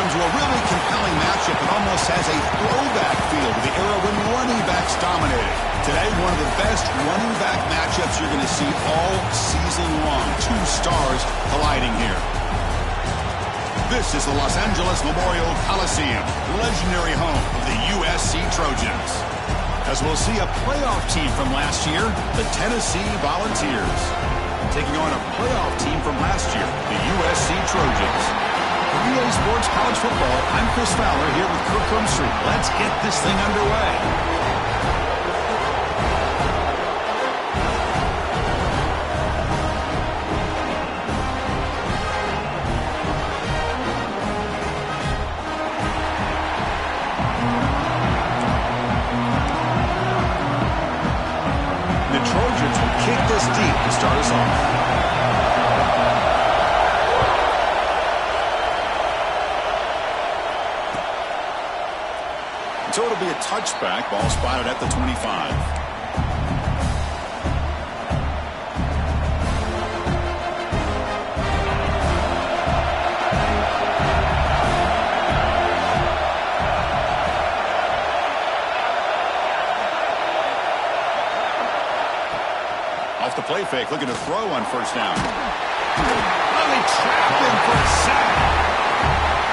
welcome to a really compelling matchup that almost has a throwback feel to the era when running backs dominated. Today, one of the best running back matchups you're going to see all season long. Two stars colliding here. This is the Los Angeles Memorial Coliseum, legendary home of the USC Trojans. As we'll see a playoff team from last year, the Tennessee Volunteers, taking on a playoff team from last year, the USC Trojans. For EA Sports College Football, I'm Chris Fowler here with Kirk Rumstreet. Let's get this thing underway. Deep to start us off. So it'll be a touchback. Ball spotted at the 25. Off the play fake, looking to throw on first down. Oh, they trap him for a sack.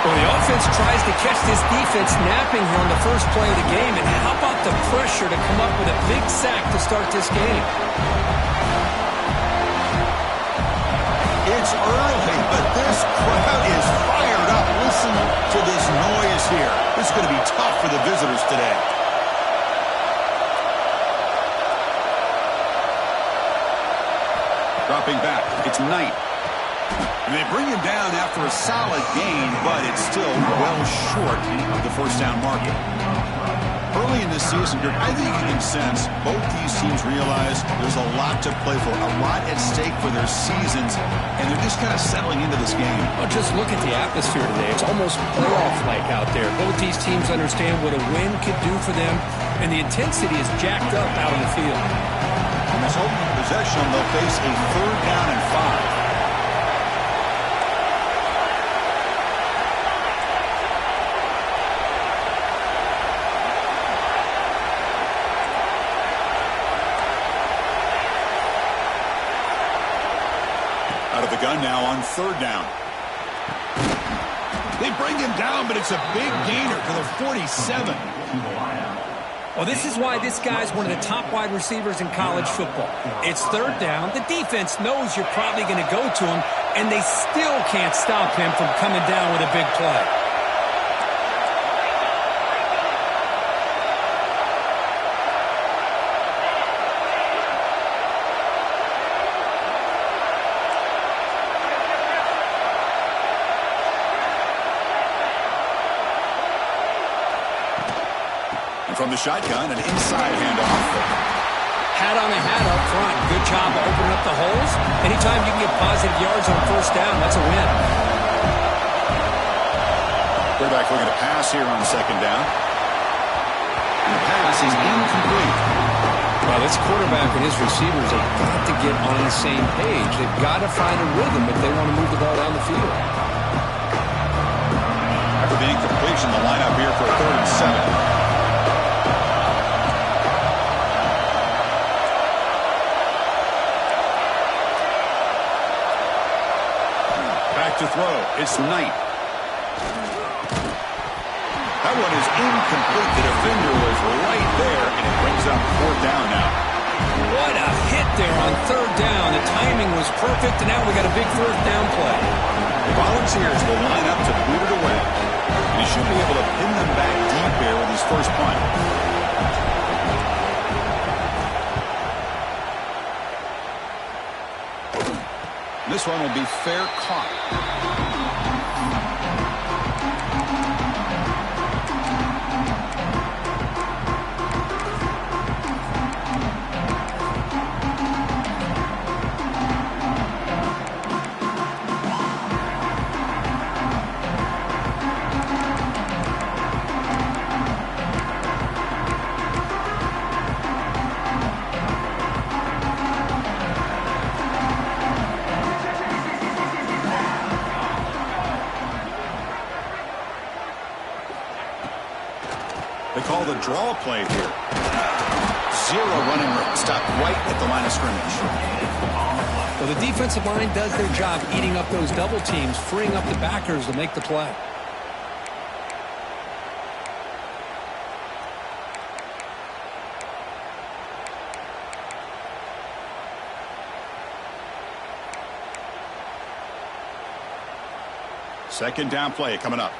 Well, the offense tries to catch this defense napping here on the first play of the game. And how about the pressure to come up with a big sack to start this game? It's early, but this crowd is fired up. Listen to this noise here. This is going to be tough for the visitors today. Dropping back, it's Knight. And they bring him down after a solid gain, but it's still well short of the first down market. Early in this season, I think you can sense both these teams realize there's a lot to play for, a lot at stake for their seasons, and they're just kind of settling into this game. Well, just look at the atmosphere today. It's almost playoff-like out there. Both these teams understand what a win could do for them, and the intensity is jacked up out on the field. On this opening possession, they'll face a 3rd down and 5. Out of the gun now on 3rd down. They bring him down, but it's a big gainer to the 47. Well, this is why this guy's one of the top wide receivers in college football. It's 3rd down. The defense knows you're probably going to go to him, and they still can't stop him from coming down with a big play. From the shotgun, an inside handoff. Hat on a hat up front. Good job of opening up the holes. Anytime you can get positive yards on first down, that's a win. Quarterback looking to pass here on 2nd down. And the pass is incomplete. Well, this quarterback and his receivers have got to get on the same page. They've got to find a rhythm if they want to move the ball down the field. After the incompletion, the lineup here for a 3rd and 7. To throw, it's Knight. That one is incomplete. The defender was right there, and it brings up 4th down now. What a hit there on 3rd down. The timing was perfect, and now we got a big 4th down play. The Volunteers will line up to boot it away. And he should be able to pin them back deep here with his first punt. This one will be fair caught. draw play here. Zero running room. Stop right at the line of scrimmage. Well, the defensive line does their job eating up those double teams, freeing up the backers to make the play. Second down play coming up.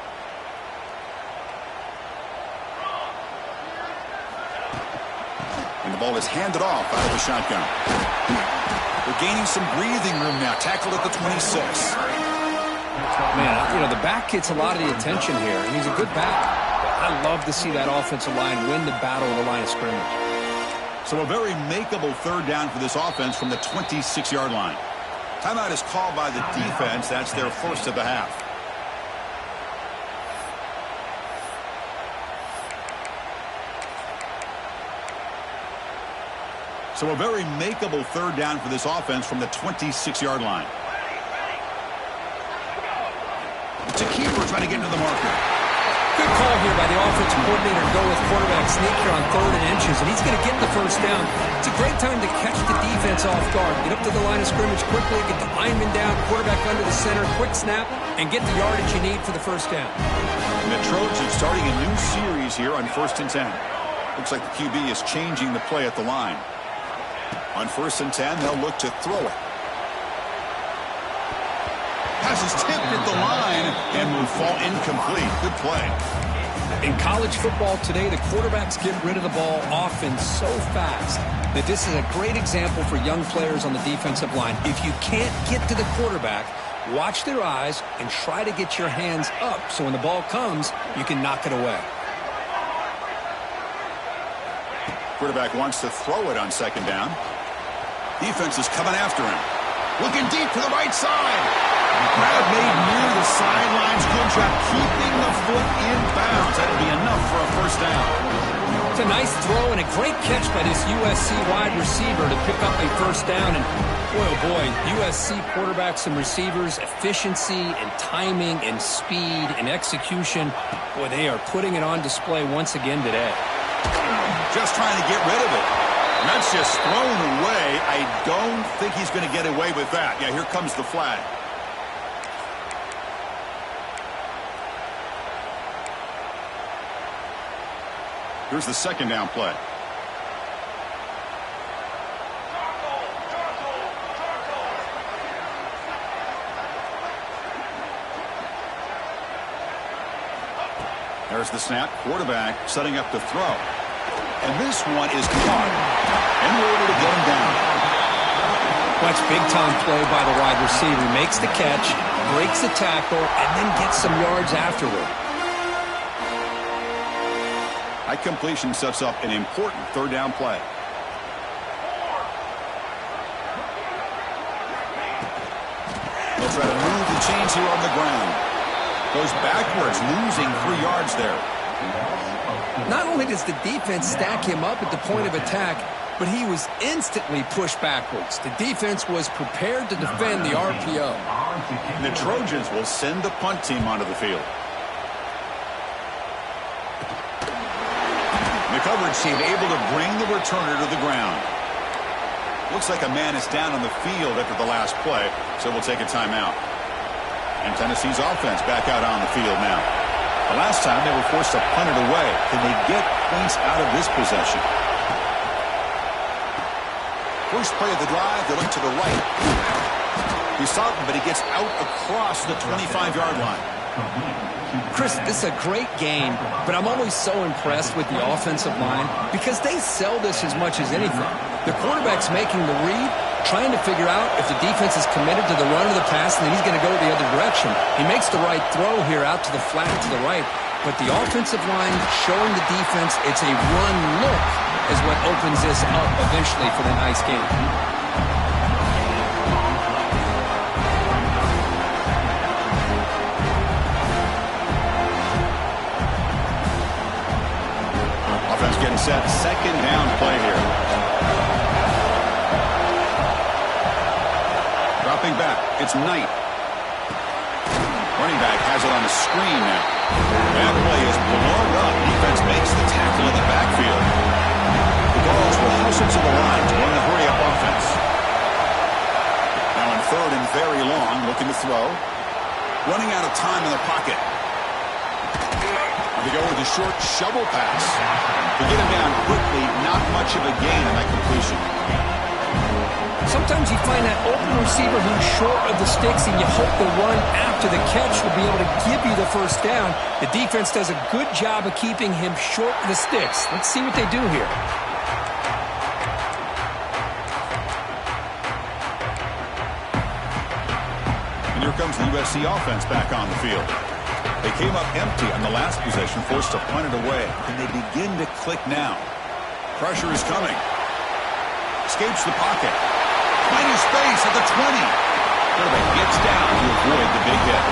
And the ball is handed off out of the shotgun. They're gaining some breathing room now. Tackled at the 26. Man, you know, the back gets a lot of the attention here, and he's a good back. I love to see that offensive line win the battle of the line of scrimmage. So a very makeable third down for this offense from the 26-yard line. Timeout is called by the defense. That's their first of the half. So a very makeable third down for this offense from the 26-yard line. It's a keeper trying to get into the marker. Good call here by the offensive coordinator to go with quarterback sneak here on 3rd and inches, and he's going to get the first down. It's a great time to catch the defense off guard. Get up to the line of scrimmage quickly, get the lineman down, quarterback under the center, quick snap, and get the yardage you need for the first down. And the Trojans starting a new series here on 1st and 10. Looks like the QB is changing the play at the line. On 1st and 10, they'll look to throw it. Pass is tipped at the line and will fall incomplete. Good play. In college football today, the quarterbacks get rid of the ball often so fast that this is a great example for young players on the defensive line. If you can't get to the quarterback, watch their eyes and try to get your hands up so when the ball comes, you can knock it away. Quarterback wants to throw it on 2nd down. Defense is coming after him. Looking deep to the right side. Grab made near the sidelines. Good job keeping the foot in bounds. That'll be enough for a first down. It's a nice throw and a great catch by this USC wide receiver to pick up a first down. And boy, oh boy, USC quarterbacks and receivers, efficiency and timing and speed and execution. Boy, they are putting it on display once again today. Just trying to get rid of it. And that's just thrown away. I don't think he's going to get away with that. Yeah, here comes the flag. Here's the 2nd down play. There's the snap. Quarterback setting up to throw. And this one is caught. And we're able to get him down. Watch big-time play by the wide receiver. Makes the catch, breaks the tackle, and then gets some yards afterward. High completion sets up an important 3rd down play. They'll try to move the chains here on the ground. Goes backwards, losing 3 yards there. Not only does the defense stack him up at the point of attack, but he was instantly pushed backwards. The defense was prepared to defend the RPO. And the Trojans will send the punt team onto the field. The coverage team able to bring the returner to the ground. Looks like a man is down on the field after the last play, so we'll take a timeout. And Tennessee's offense back out on the field now. The last time they were forced to punt it away. Can they get points out of this possession? First play of the drive, they look to the right. He's stopping, but he gets out across the 25-yard line. Chris, this is a great game, but I'm always so impressed with the offensive line because they sell this as much as anything. The quarterback's making the read, trying to figure out if the defense is committed to the run or the pass, and then he's going to go the other direction. He makes the right throw here out to the flat to the right, but the offensive line showing the defense it's a run look is what opens this up eventually for the nice game. Offense getting set. 2nd down play here. Dropping back. It's Knight. Running back has it on the screen now. That play is blown up. Defense makes the tackle in the backfield. The Vols will hustle to the line to run the hurry-up offense. Now on third and very long, looking to throw. Running out of time in the pocket. They go with a short shovel pass. To get him down quickly, not much of a gain on that completion. Sometimes you find that open receiver who's short of the sticks, and you hope the run after the catch will be able to give you the first down. The defense does a good job of keeping him short of the sticks. Let's see what they do here. And here comes the USC offense back on the field. They came up empty on the last possession, forced to punt it away, and they begin to click now. Pressure is coming. Escapes the pocket. Finding space at the 20. Quarterback gets down to avoid the big hit.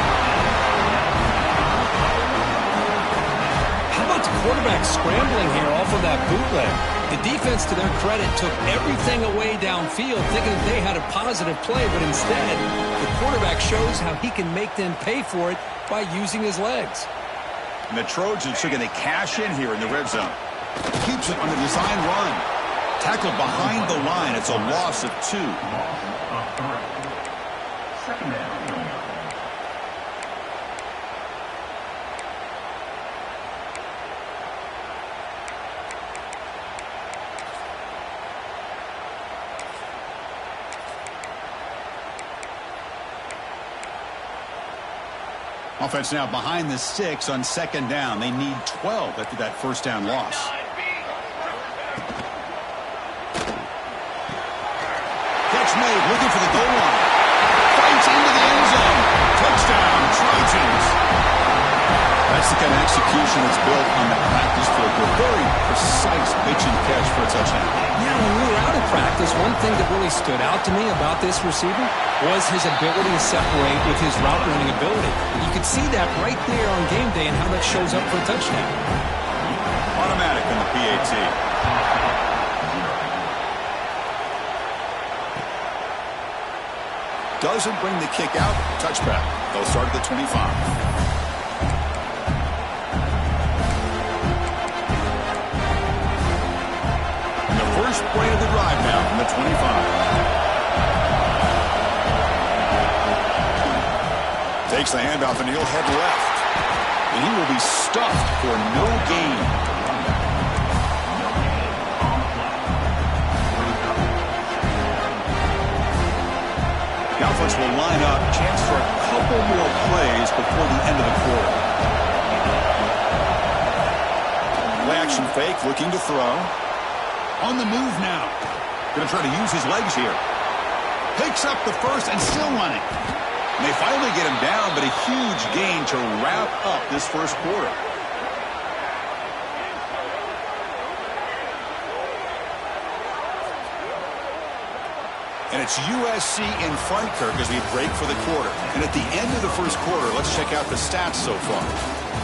How about the quarterback scrambling here off of that bootleg? The defense, to their credit, took everything away downfield, thinking that they had a positive play, but instead, the quarterback shows how he can make them pay for it by using his legs. And the Trojans are going to cash in here in the red zone. Keeps it on the design run. Tackled behind the line. It's a loss of 2. Second down. Offense now behind the 6 on second down. They need 12 after that first down loss. Catch made, looking for the goal line. Fights into the end zone. Touchdown, Trojans. That's the kind of execution that's built on the practice field. A very precise pitch and catch for a touchdown. Yeah, when we were out of practice, one thing that really stood out to me about this receiver was his ability to separate with his route running ability. You could see that right there on game day and how that shows up for a touchdown. Automatic in the PAT. Doesn't bring the kick out. Touchback. They'll start at the 25. First play of the drive now from the 25. Takes the handoff and he'll head left. And he will be stuffed for no gain. The offense will line up. Chance for a couple more plays before the end of the quarter. Play action fake, looking to throw. On the move now. Going to try to use his legs here. Picks up the first and still running. And they finally get him down, but a huge gain to wrap up this first quarter. And it's USC in front, Kirk, as we break for the quarter. And at the end of the first quarter, let's check out the stats so far.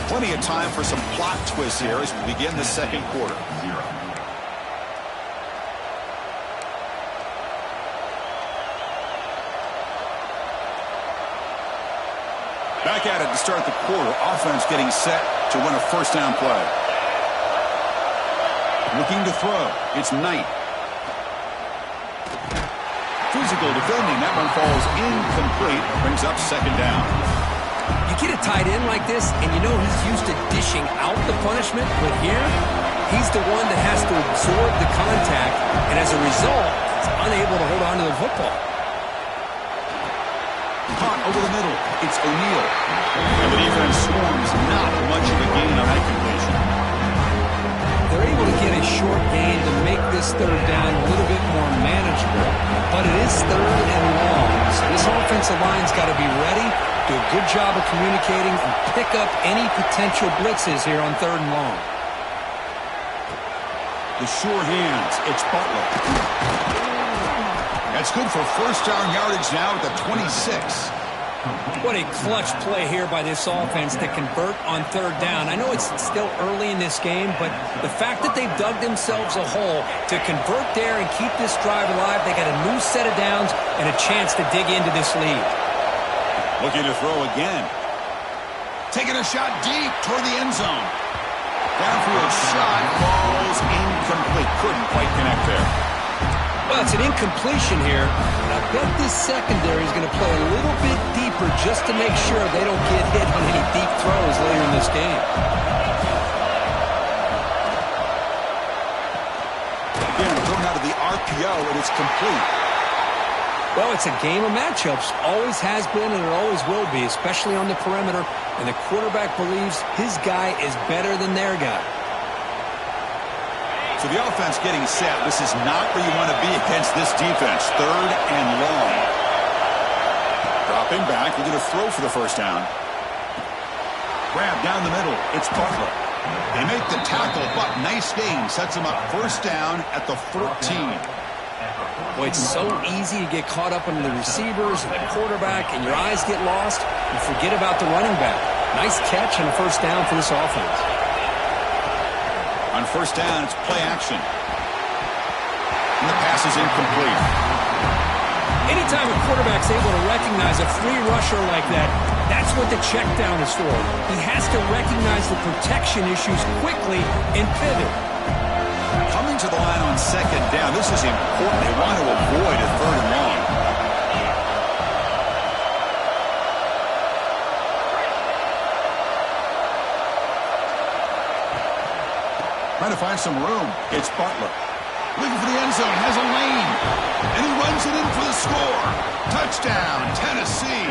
Plenty of time for some plot twists here as we begin the second quarter. Back at it to start the quarter. Offense getting set to win a first down play. Looking to throw. It's Knight. Physical defending. That one falls incomplete. Brings up second down. You get a tight end like this, and you know he's used to dishing out the punishment, but here, he's the one that has to absorb the contact, and as a result, he's unable to hold on to the football. Caught over the middle. It's O'Neal. And the defense swarms. Not much of a gain on that completion. They're able to get a short gain to make this third down a little bit more manageable. But it is third and long. So this offensive line's got to be ready, do a good job of communicating, and pick up any potential blitzes here on third and long. The sure hands. It's Butler. That's good for first down yardage now at the 26. What a clutch play here by this offense to convert on third down. I know it's still early in this game, but the fact that they've dug themselves a hole to convert there and keep this drive alive, they got a new set of downs and a chance to dig into this lead. Looking to throw again. Taking a shot deep toward the end zone. Downfield shot falls incomplete. Couldn't quite connect there. Well, it's an incompletion here. And I bet this secondary is going to play a little bit deeper just to make sure they don't get hit on any deep throws later in this game. Again, thrown out of the RPO, and it's complete. Well, it's a game of matchups. Always has been, and it always will be, especially on the perimeter. And the quarterback believes his guy is better than their guy. So the offense getting set. This is not where you want to be against this defense. 3rd and long. Dropping back. They're going to throw for the first down. Grab down the middle. It's Butler. They make the tackle, but nice gain. Sets them up first down at the 14. Boy, it's so easy to get caught up in the receivers and the quarterback, and your eyes get lost. You forget about the running back. Nice catch and a first down for this offense. On first down, it's play action. And the pass is incomplete. Anytime a quarterback's able to recognize a free rusher like that, that's what the check down is for. He has to recognize the protection issues quickly and pivot. Coming to the line on second down, this is important. They want to avoid a 3rd and long. Trying to find some room. It's Butler. Looking for the end zone. Has a lane. And he runs it in for the score. Touchdown, Tennessee.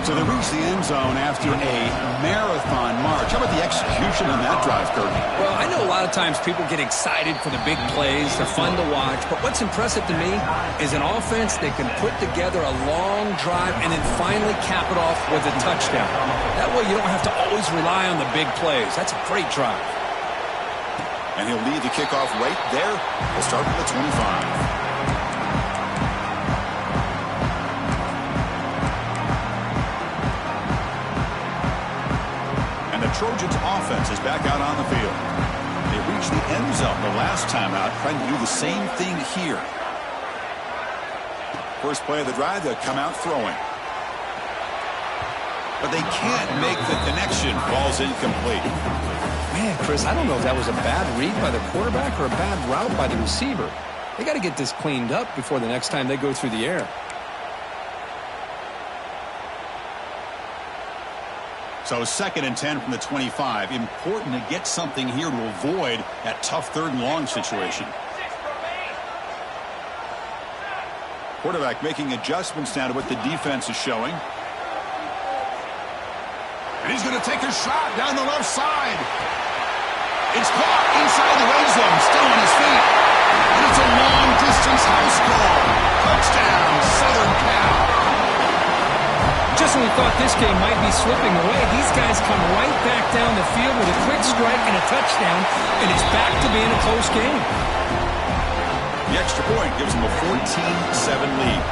So they reach the end zone after a marathon march. How about the execution on that drive, Kurt? Well, I know a lot of times people get excited for the big plays. They're fun to watch. But what's impressive to me is an offense that can put together a long drive and then finally cap it off with a touchdown. That way you don't have to always rely on the big plays. That's a great drive. And he'll lead the kickoff right there. We'll start with the 25. Trojans offense is back out on the field. They reached the end zone the last time out, trying to do the same thing here. First play of the drive, they'll come out throwing. But they can't make the connection. Ball's incomplete. Man, Chris, I don't know if that was a bad read by the quarterback or a bad route by the receiver. They got to get this cleaned up before the next time they go through the air. So 2nd and 10 from the 25. Important to get something here to avoid that tough 3rd and long situation. Quarterback making adjustments now to what the defense is showing. And he's going to take a shot down the left side. It's caught inside the red zone, still on his feet. And it's a long-distance house call. Touchdown, Southern Cal. Just when we thought this game might be slipping away, these guys come right back down the field with a quick strike and a touchdown, and it's back to being a close game. The extra point gives them a 14-7 lead.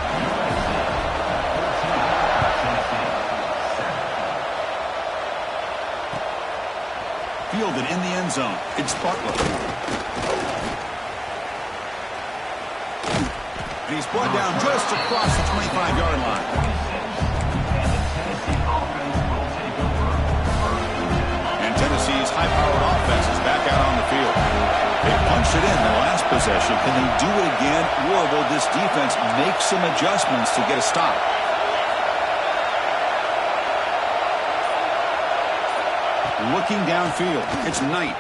Fielded in the end zone. It's Butler. And he's brought down just across the 25-yard line. Tennessee's high-powered offense is back out on the field. They punched it in the last possession. Can they do it again, or will this defense make some adjustments to get a stop? Looking downfield, it's Knight.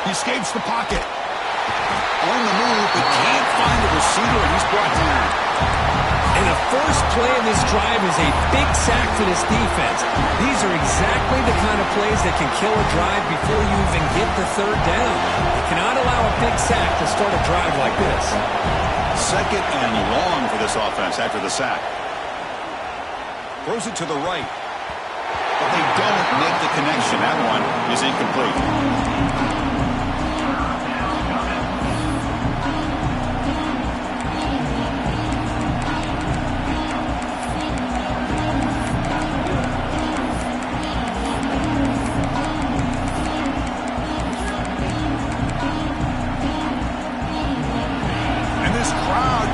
He escapes the pocket. On the move, but can't find the receiver, and he's brought down. And the first play of this drive is a big sack for this defense. These are exactly the kind of plays that can kill a drive before you even get the 3rd down. You cannot allow a big sack to start a drive like this. 2nd and long for this offense after the sack. Throws it to the right. But they don't make the connection. That one is incomplete.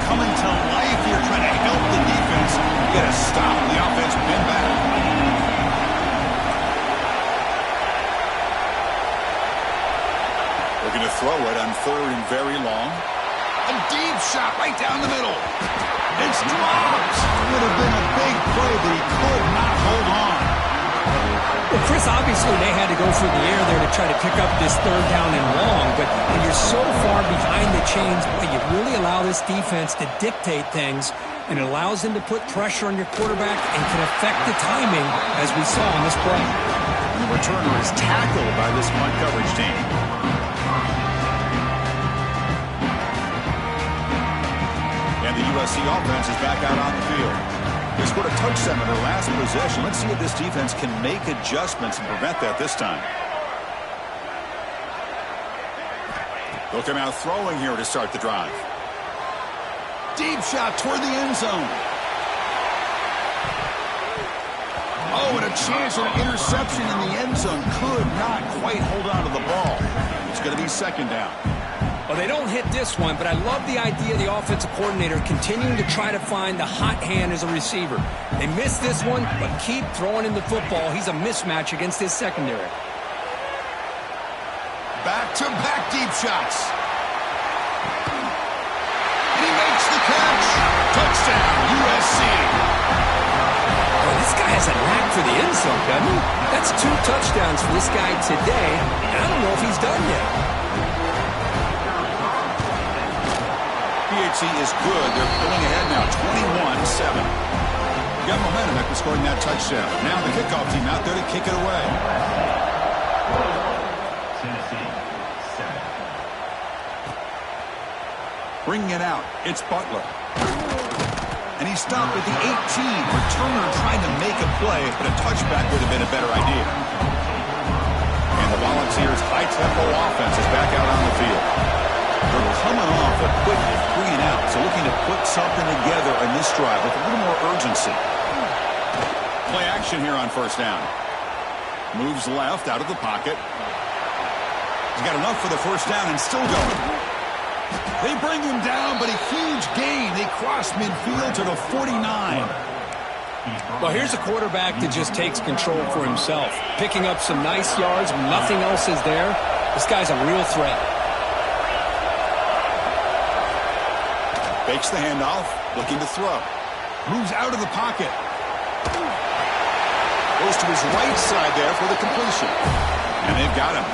Coming to life here, trying to help the defense get a stop. The offense been back. throw it on 3rd and very long. A deep shot right down the middle. It's dropped. Would have been a big play, but he could not hold on. Well, Chris, obviously they had to go through the air there to try to pick up this 3rd down and long, but when you're so far behind the chains, boy, you really allow this defense to dictate things, and it allows them to put pressure on your quarterback and can affect the timing, as we saw on this play. The returner is tackled by this punt coverage team. And the USC offense is back out on the field. They scored a touchdown on their last possession. Let's see if this defense can make adjustments and prevent that this time. They'll come out throwing here to start the drive. Deep shot toward the end zone. Oh, and a chance at an interception in the end zone. Could not quite hold on to the ball. It's going to be 2nd down. Well, they don't hit this one, but I love the idea of the offensive coordinator continuing to try to find the hot hand as a receiver. They missed this one, but keep throwing him the football. He's a mismatch against his secondary. Back-to-back deep shots. And he makes the catch. Touchdown, USC. Oh, this guy has a knack for the end zone, doesn't he? That's 2 touchdowns for this guy today, and I don't know if he's done yet. PHC is good. They're pulling ahead now, 21-7. Got momentum after scoring that touchdown. Now the kickoff team out there to kick it away. Bringing it out, it's Butler. And he stopped at the 18. Returner trying to make a play, but a touchback would have been a better idea. And the Volunteers' high-tempo offense is back out on the field. They're coming off a quick 3-and-out, so looking to put something together in this drive with a little more urgency. Play action here on 1st down. Moves left out of the pocket. He's got enough for the 1st down and still going. They bring him down, but a huge gain. They cross midfield to the 49. Well, here's a quarterback that just takes control for himself, picking up some nice yards when nothing else is there. This guy's a real threat. Fakes the handoff, looking to throw. Moves out of the pocket. Goes to his right side there for the completion. And they've got him.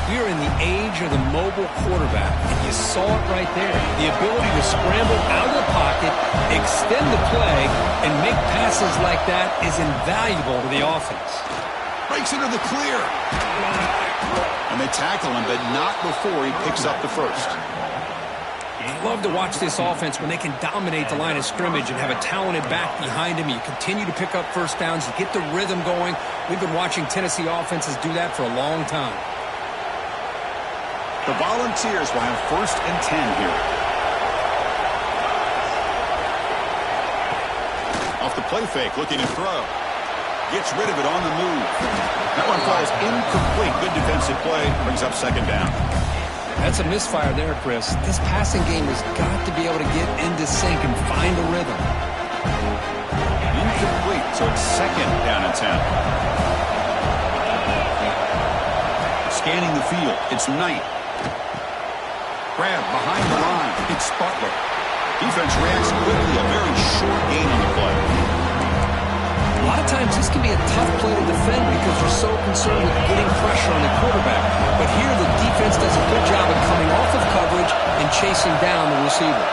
We are in the age of the mobile quarterback, and you saw it right there. The ability to scramble out of the pocket, extend the play, and make passes like that is invaluable to the offense. Breaks into the clear. And they tackle him, but not before he picks up the 1st. I love to watch this offense when they can dominate the line of scrimmage and have a talented back behind him. You continue to pick up 1st downs. You get the rhythm going. We've been watching Tennessee offenses do that for a long time. The Volunteers will have 1st and 10 here. Off the play fake, looking to throw. Gets rid of it on the move. That one falls incomplete. Good defensive play. Brings up 2nd down. That's a misfire there, Chris. This passing game has got to be able to get into sync and find a rhythm. Incomplete, so it's 2nd down and 10. Scanning the field, it's Knight. Grab behind the line, it's Butler. Defense reacts quickly, a very short gain on the play. A lot of times this can be a tough play to defend because you're so concerned with getting pressure on the quarterback. But here the defense does a good job of coming off of coverage and chasing down the receiver.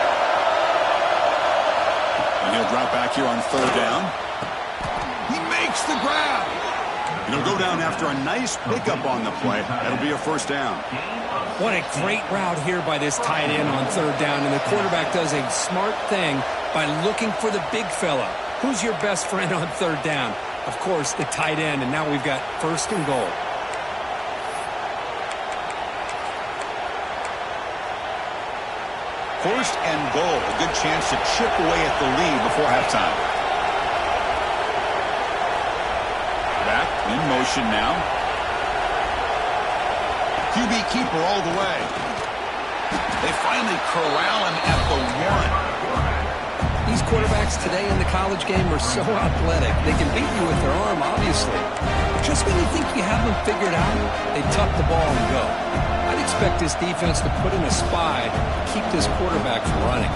And he'll drop back here on 3rd down. He makes the grab. And he'll go down after a nice pickup on the play. That'll be a 1st down. What a great route here by this tight end on 3rd down. And the quarterback does a smart thing by looking for the big fella. Who's your best friend on 3rd down? Of course, the tight end, and now we've got 1st and goal. First and goal, a good chance to chip away at the lead before halftime. Back in motion now. QB keeper all the way. They finally corral him at the 1. These quarterbacks today in the college game are so athletic. They can beat you with their arm, obviously. Just when you think you have them figured out, they tuck the ball and go. I'd expect this defense to put in a spy to keep this quarterback from running.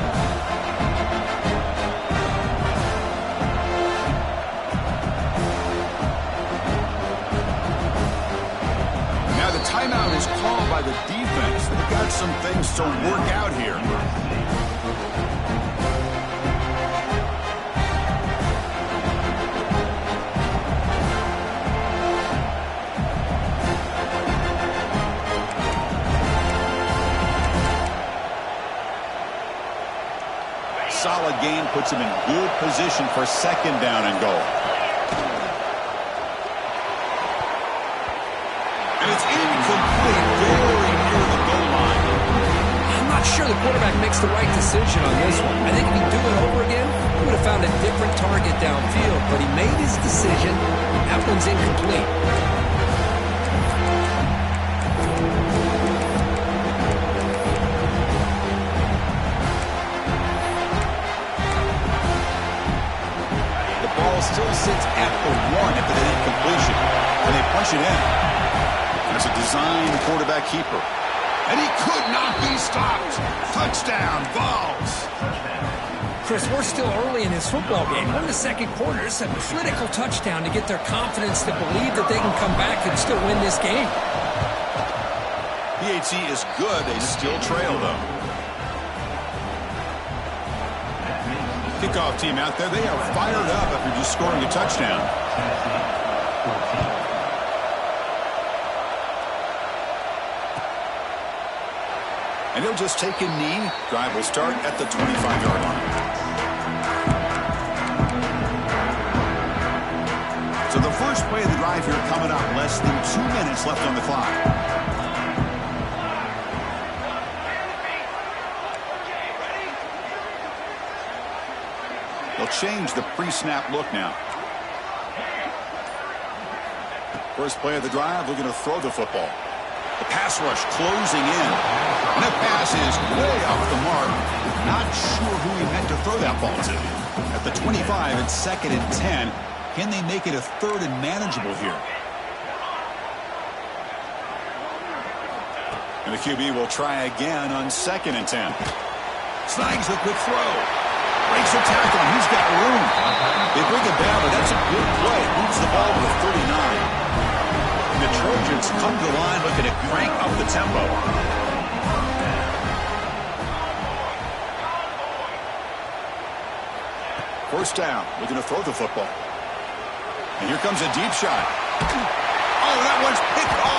Now the timeout is called by the defense. They've got some things to work out here. Solid gain puts him in good position for second down and goal. And it's incomplete, very near the goal line. I'm not sure the quarterback makes the right decision on this one. I think if he'd do it over again, he would have found a different target downfield, but he made his decision. That one's incomplete. Still sits at the 1 after the incompletion, and they punch it in. There's a designed quarterback keeper, and he could not be stopped. Touchdown, Vols. Chris, we're still early in this football game. We're in the second quarter. It's a critical touchdown to get their confidence to believe that they can come back and still win this game. PHC is good. They still trail, though. Kickoff team out there, they are fired up after just scoring a touchdown. And he'll just take a knee. Drive will start at the 25-yard line. So the first play of the drive here coming up, less than 2 minutes left on the clock. They'll change the pre-snap look now. First play of the drive, looking to throw the football. The pass rush closing in. And that pass is way off the mark. Not sure who he meant to throw that ball to. At the 25, it's 2nd and 10. Can they make it a 3rd and manageable here? And the QB will try again on 2nd and 10. Snags the quick throw. Breaks a tackle. He's got room. They bring it down, but that's a good play. Moves the ball to the 39. And the Trojans come to the line looking to crank up the tempo. First down. Looking to throw the football. And here comes a deep shot. Oh, that one's picked off.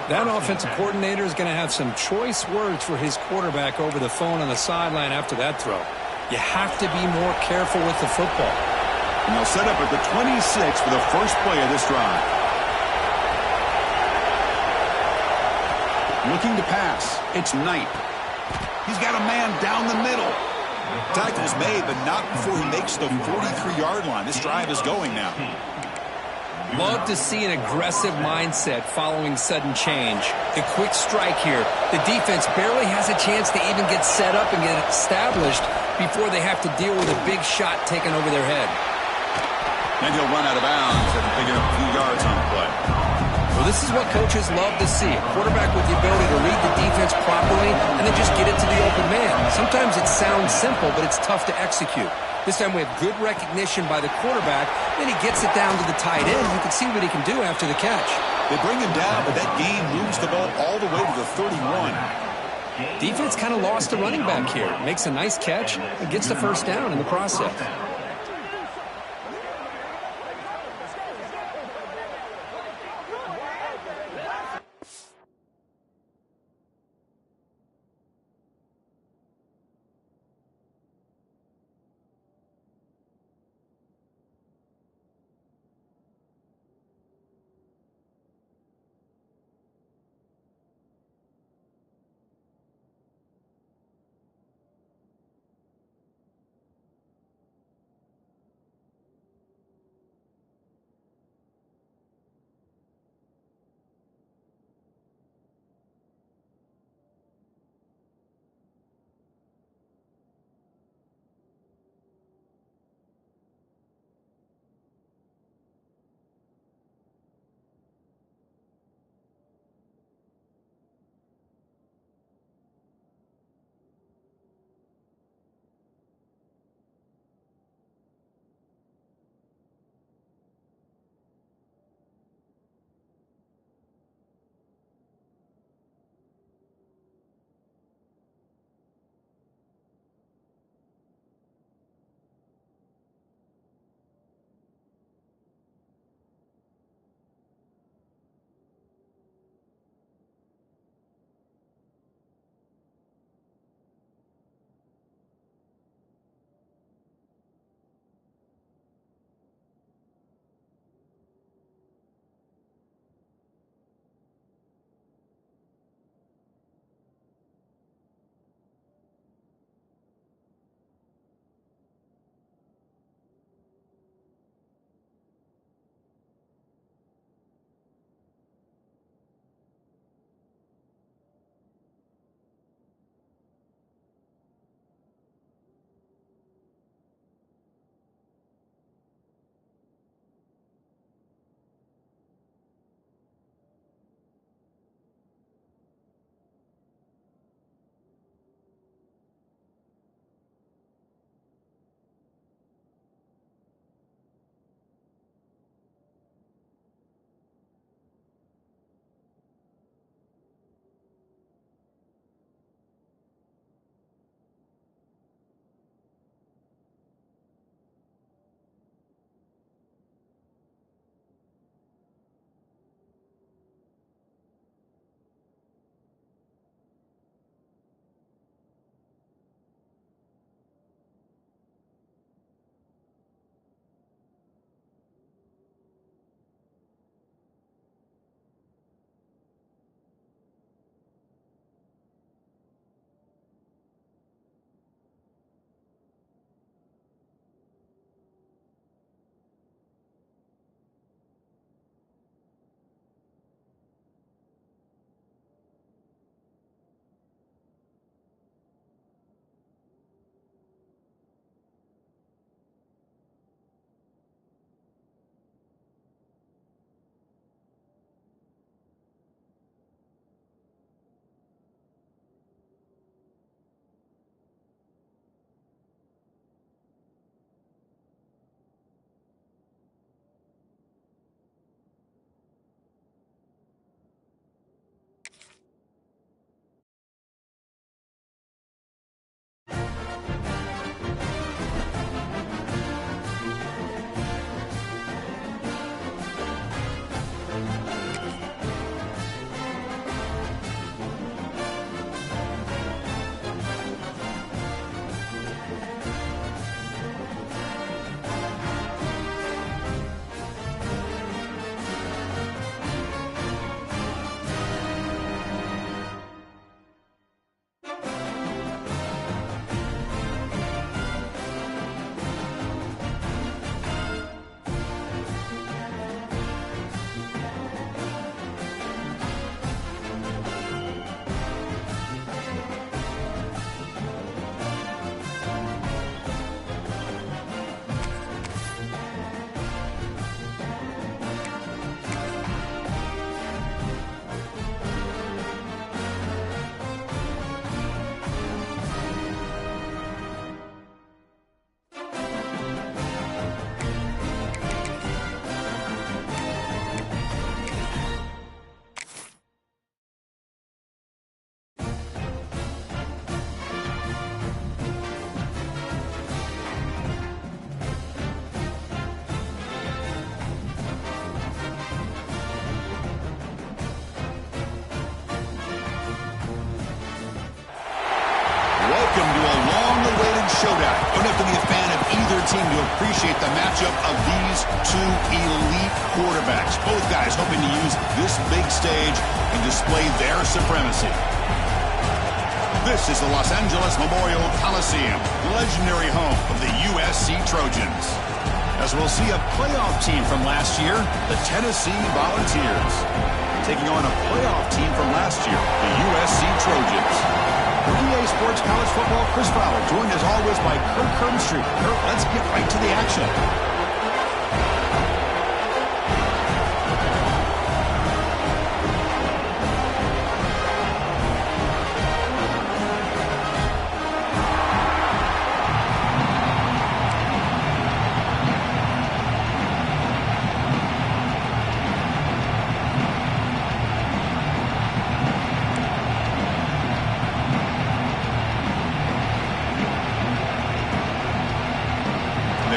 That offensive coordinator is going to have some choice words for his quarterback over the phone on the sideline after that throw. You have to be more careful with the football. And they'll set up at the 26 for the first play of this drive. Looking to pass. It's Knight. He's got a man down the middle. Tackle's made, but not before he makes the 43-yard line. This drive is going now. Love to see an aggressive mindset following sudden change. The quick strike here. The defense barely has a chance to even get set up and get established before they have to deal with a big shot taken over their head. And he'll run out of bounds after picking up a few yards on the play. Well, this is what coaches love to see. A quarterback with the ability to read the defense properly and then just get it to the open man. Sometimes it sounds simple, but it's tough to execute. This time we have good recognition by the quarterback. Then he gets it down to the tight end. You can see what he can do after the catch. They bring him down, but that gain moves the ball all the way to the 31. Defense kind of lost a running back here. Makes a nice catch and gets the first down in the process. don't have to be a fan of either team to appreciate the matchup of these two elite quarterbacks. Both guys hoping to use this big stage and display their supremacy. This is the Los Angeles Memorial Coliseum, legendary home of the USC Trojans. As we'll see a playoff team from last year, the Tennessee Volunteers, taking on a playoff team from last year, the USC Trojans. For EA Sports College Football, Chris Fowler, joined as always by Kirk Herbstreit. Kirk, let's get right to the action.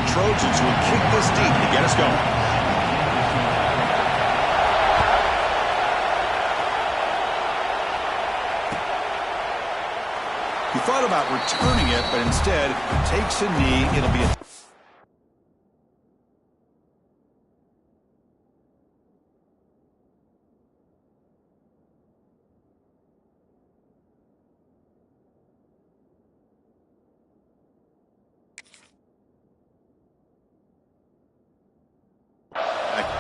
Trojans will kick this deep to get us going. He thought about returning it, but instead takes a knee. It'll be a...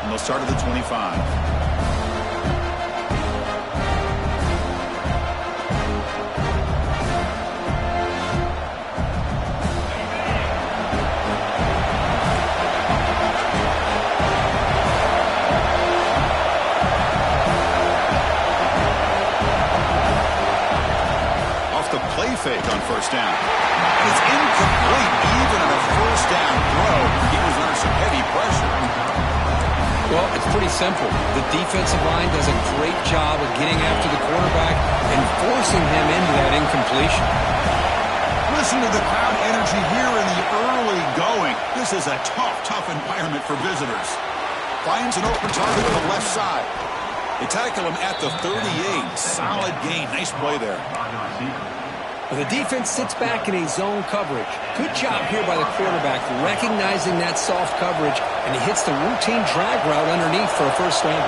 And they'll start at the 25. Off the play fake on first down. And it's incomplete even on a first down throw. He was under some heavy pressure. Well, it's pretty simple. The defensive line does a great job of getting after the quarterback and forcing him into that incompletion. Listen to the crowd energy here in the early going. This is a tough environment for visitors. Finds an open target on the left side. They tackle him at the 38. Solid gain. Nice play there. Well, the defense sits back in a zone coverage. Good job here by the quarterback, recognizing that soft coverage, and he hits the routine drag route underneath for a first down.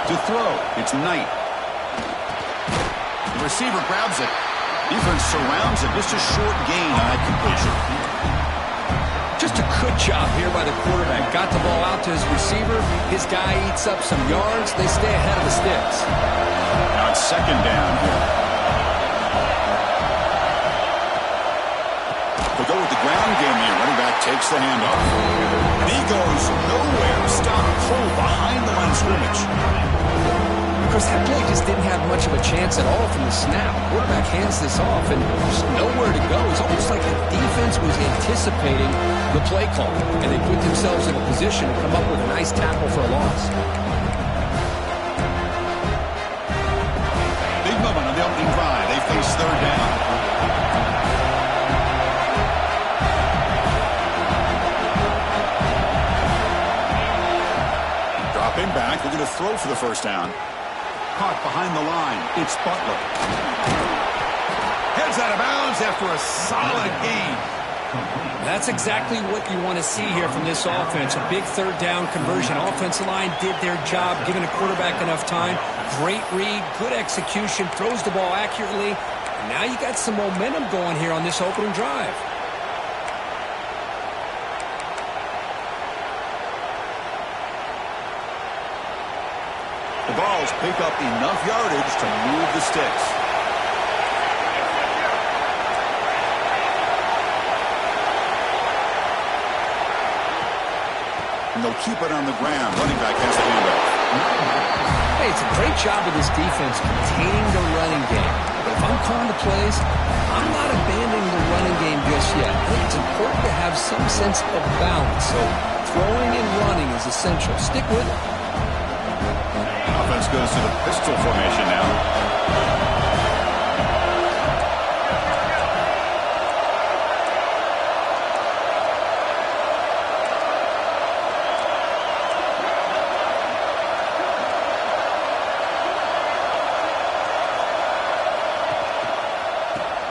To throw, it's Knight. The receiver grabs it. Defense surrounds it. Just a short gain on that completion. Just a good job here by the quarterback. Got the ball out to his receiver. His guy eats up some yards. They stay ahead of the sticks. Now it's second down here. They'll go with the ground game here. Running back takes the handoff. And he goes nowhere. Stop full behind the line of scrimmage. Because that play just didn't have much of a chance at all from the snap. Quarterback hands this off, and there's nowhere to go. It's almost like the defense was anticipating the play call, and they put themselves in a position to come up with a nice tackle for a loss. Big moment on the opening drive. They face third down. Dropping back. They're going to throw for the first down. Caught behind the line. It's Butler. Heads out of bounds after a solid gain. That's exactly what you want to see here from this offense. A big third down conversion. Offensive line did their job, giving the quarterback enough time. Great read, good execution, throws the ball accurately. And now you got some momentum going here on this opening drive. The balls pick up enough yardage to move the sticks. And they'll keep it on the ground. Running back has the handoff. Hey, it's a great job of this defense containing the running game. But if I'm calling the plays, I'm not abandoning the running game just yet. I think it's important to have some sense of balance. So throwing and running is essential. Stick with it. Offense goes to the pistol formation now.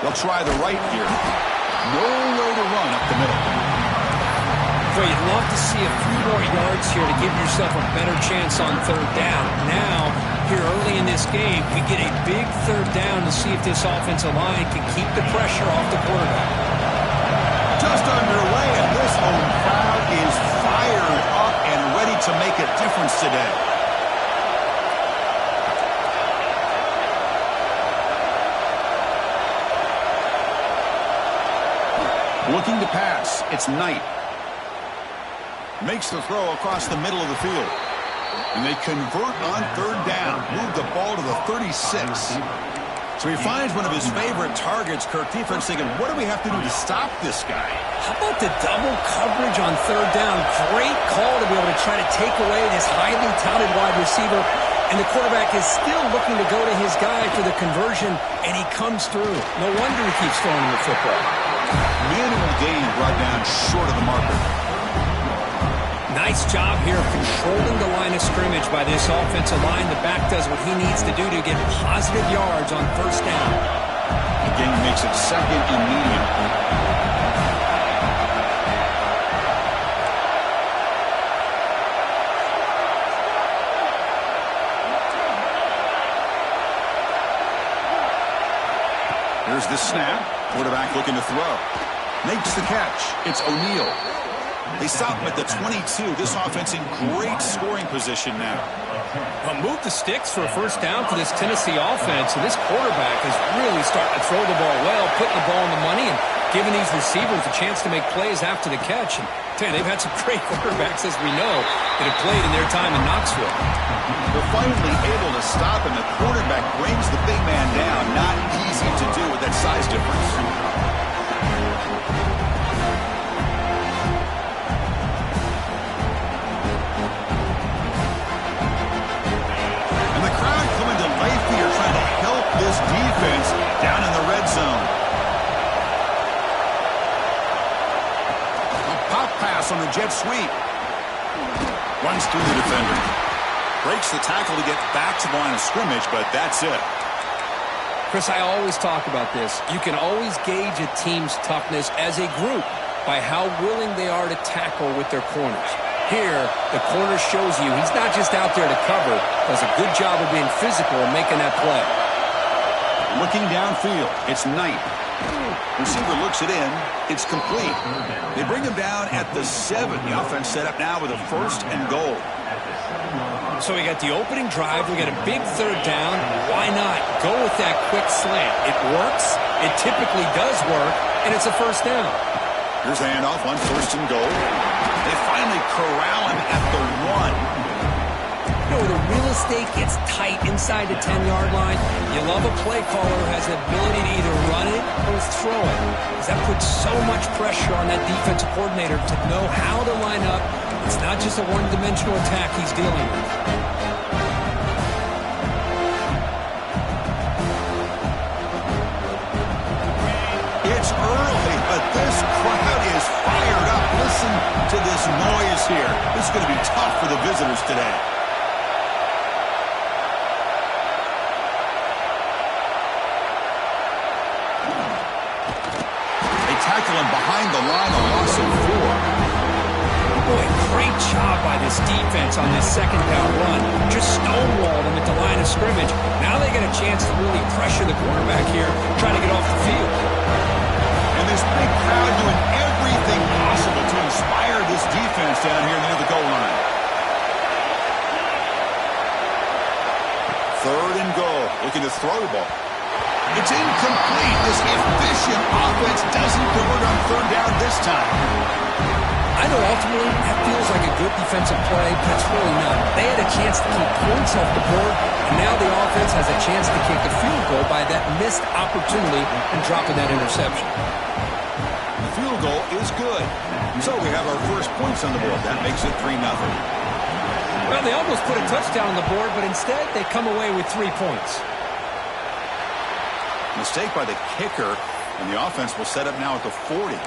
They'll try the right here. Nowhere to run up the middle. Well, you'd love to see a few more yards here to give yourself a better chance on third down. Now, here early in this game, we get a big third down to see if this offensive line can keep the pressure off the quarterback. Just underway, and this home crowd is fired up and ready to make a difference today. Looking to pass, it's Knight. Makes the throw across the middle of the field. And they convert on third down. Move the ball to the 36. So he finds one of his favorite targets. Kirk, defense thinking, what do we have to do to stop this guy? How about the double coverage on third down? Great call to be able to try to take away this highly touted wide receiver. And the quarterback is still looking to go to his guy for the conversion, and he comes through. No wonder he keeps throwing him the football. Minimal gain brought down short of the marker. Nice job here of controlling the line of scrimmage by this offensive line. The back does what he needs to do to get positive yards on first down. The game makes it second and medium. Here's the snap. Quarterback looking to throw. Makes the catch. It's O'Neal. They stop him at the 22. This offense in great scoring position now. Well, move the sticks for a first down for this Tennessee offense. And this quarterback is really starting to throw the ball well, putting the ball in the money, and giving these receivers a chance to make plays after the catch. And they've had some great quarterbacks, as we know, that have played in their time in Knoxville. They're finally able to stop him. The quarterback brings the big man down. Not easy to do with that size difference. And the crowd coming to life here, trying to help this defense down in the red zone. A pop pass on the jet sweep. Runs through the defender. Breaks the tackle to get back to the line of scrimmage, but that's it. Chris, I always talk about this. You can always gauge a team's toughness as a group by how willing they are to tackle with their corners. Here, the corner shows you he's not just out there to cover, does a good job of being physical and making that play. Looking downfield, it's Knight. Receiver looks it in. It's complete. They bring him down at the 7. The offense set up now with a first and goal. So we got the opening drive. We got a big third down. Why not go with that quick slant? It works. It typically does work, and it's a first down. Here's the handoff on first and goal. They finally corral him at the 1. You know, the real estate gets tight inside the 10-yard line. You love a play caller who has the ability to either run it or throw it, because that puts so much pressure on that defensive coordinator to know how to line up. It's not just a one-dimensional attack he's dealing with. It's early, but this crowd is fired up. Listen to this noise here. This is going to be tough for the visitors today. They tackle him behind the line, a loss of 4. Boy, great job by this defense on this second down run. Just stonewalled him at the line of scrimmage. Now they get a chance to really pressure the quarterback here, trying to get off the field. And this big crowd doing everything possible to inspire this defense down here near the goal line. Third and goal, looking to throw the ball. It's incomplete. This efficient offense doesn't convert on third down this time. I know ultimately that feels like a good defensive play, but it's really not. They had a chance to keep points off the board, and now the offense has a chance to kick the field goal by that missed opportunity and dropping that interception. The field goal is good. So we have our first points on the board. That makes it 3-0. Well, they almost put a touchdown on the board, but instead they come away with 3 points. Mistake by the kicker, and the offense will set up now at the 40.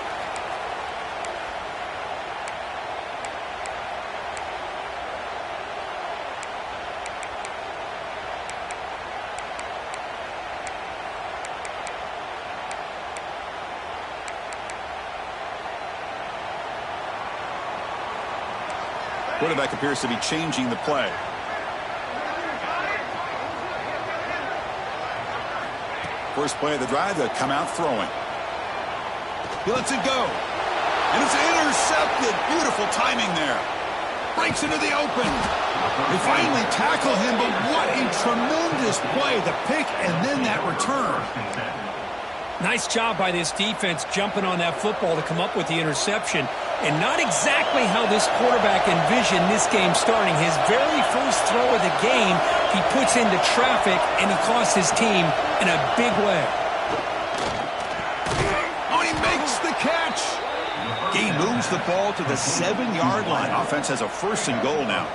Quarterback appears to be changing the play. First play of the drive, they'll come out throwing. He lets it go. And it's intercepted. Beautiful timing there. Breaks into the open. They finally tackle him, but what a tremendous play. The pick and then that return. Nice job by this defense jumping on that football to come up with the interception. And not exactly how this quarterback envisioned this game starting. His very first throw of the game, he puts into traffic, and he costs his team in a big way. Oh, he makes the catch. He moves the ball to the 7-yard line. Offense has a 1st and goal now.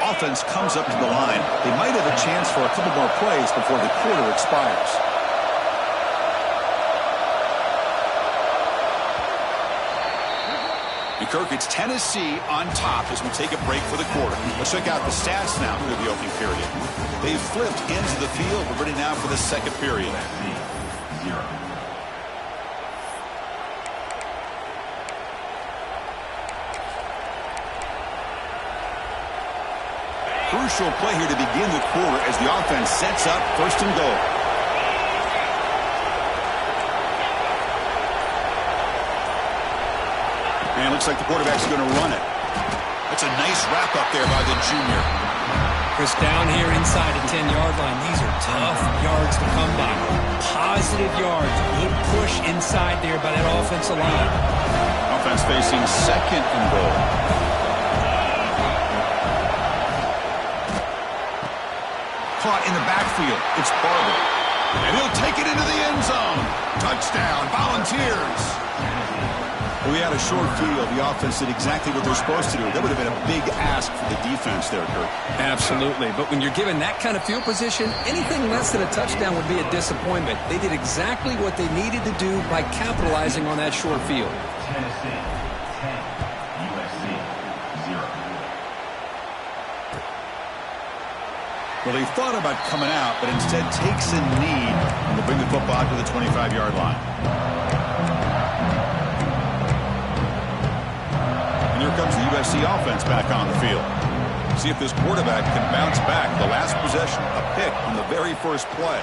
Offense comes up to the line. They might have a chance for a couple more plays before the quarter expires. Kirk, it's Tennessee on top as we take a break for the quarter. Let's check out the stats now through the opening period. They've flipped into the field. We're ready now for the second period. Crucial play here to begin the quarter as the offense sets up 1st and goal. And looks like the quarterback's going to run it. That's a nice wrap up there by the junior. Chris, down here inside the 10-yard line, these are tough yards to come by. Positive yards. Good push inside there by that offensive line. Offense facing 2nd and goal. Caught in the backfield. It's Barber. And he'll take it into the end zone. Touchdown, Volunteers. We had a short field. The offense did exactly what they're supposed to do. That would have been a big ask for the defense there, Kirk. Absolutely. But when you're given that kind of field position, anything less than a touchdown would be a disappointment. They did exactly what they needed to do by capitalizing on that short field. Tennessee, 10. USC, 0. Well, he thought about coming out, but instead takes a knee and will bring the football out to the 25-yard line. And here comes the USC offense back on the field. See if this quarterback can bounce back. The last possession, a pick on the very first play.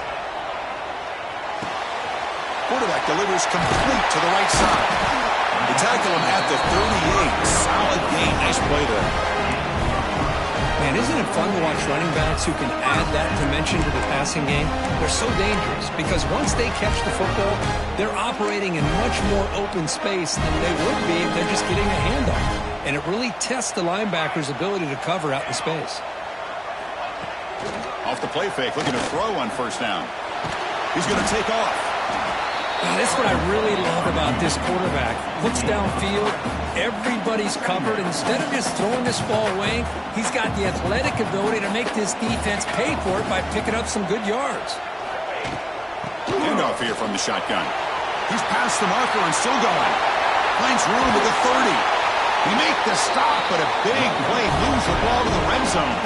Quarterback delivers complete to the right side. They tackle him at the 38. Solid gain. Nice play there. Man, isn't it fun to watch running backs who can add that dimension to the passing game? They're so dangerous because once they catch the football, they're operating in much more open space than they would be if they're just getting a handoff. And it really tests the linebacker's ability to cover out in space. Off the play fake, looking to throw on 1st down. He's going to take off. Now, this is what I really love about this quarterback. Looks downfield, everybody's covered. Instead of just throwing this ball away, he's got the athletic ability to make this defense pay for it by picking up some good yards. Handoff here from the shotgun. He's past the marker and still going. Finds room at the 30. He make the stop, but a big play moves the ball to the red zone.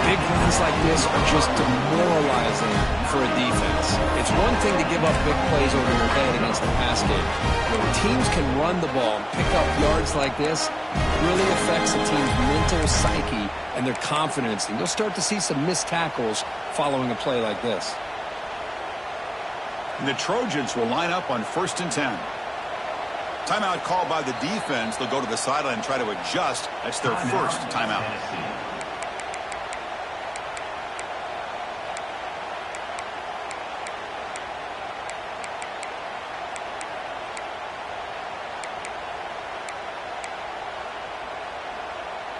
Big runs like this are just demoralizing for a defense. It's one thing to give up big plays over your head against the pass game. When teams can run the ball and pick up yards like this, it really affects the team's mental psyche and their confidence. And you'll start to see some missed tackles following a play like this. And the Trojans will line up on 1st and 10. Timeout called by the defense. They'll go to the sideline and try to adjust. That's their first timeout.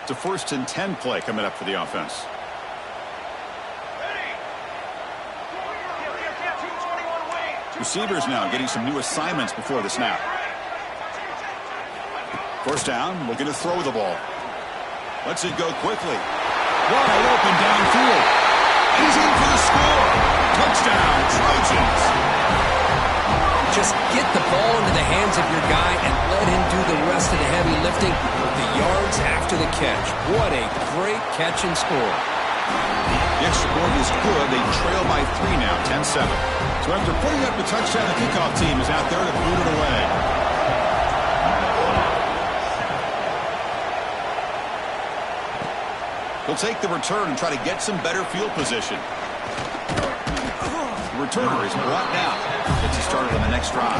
It's a 1st and 10 play coming up for the offense. Receivers now getting some new assignments before the snap. 1st down, looking to throw the ball. Lets it go quickly. Wide open downfield. He's in for the score. Touchdown, Trojans. Just get the ball into the hands of your guy and let him do the rest of the heavy lifting with the yards after the catch. What a great catch and score. The extra point is good. They trail by 3 now, 10-7. So after putting up the touchdown, the kickoff team is out there to boot it away. He'll take the return and try to get some better field position. The returner is brought down. Gets you started on the next drive.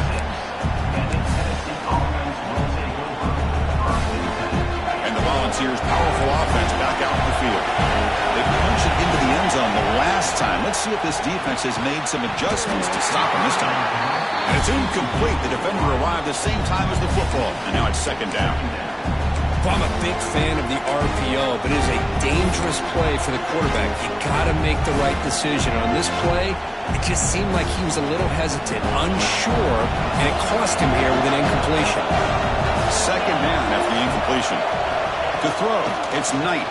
And the Volunteers' powerful offense back out in the field. They punched it into the end zone the last time. Let's see if this defense has made some adjustments to stop him this time. And it's incomplete. The defender arrived the same time as the football. And now it's second down. Well, I'm a big fan of the RPO, but it is a dangerous play for the quarterback. You got to make the right decision. On this play, it just seemed like he was a little hesitant, unsure, and it cost him here with an incompletion. Second down after the incompletion. To throw, it's Knight.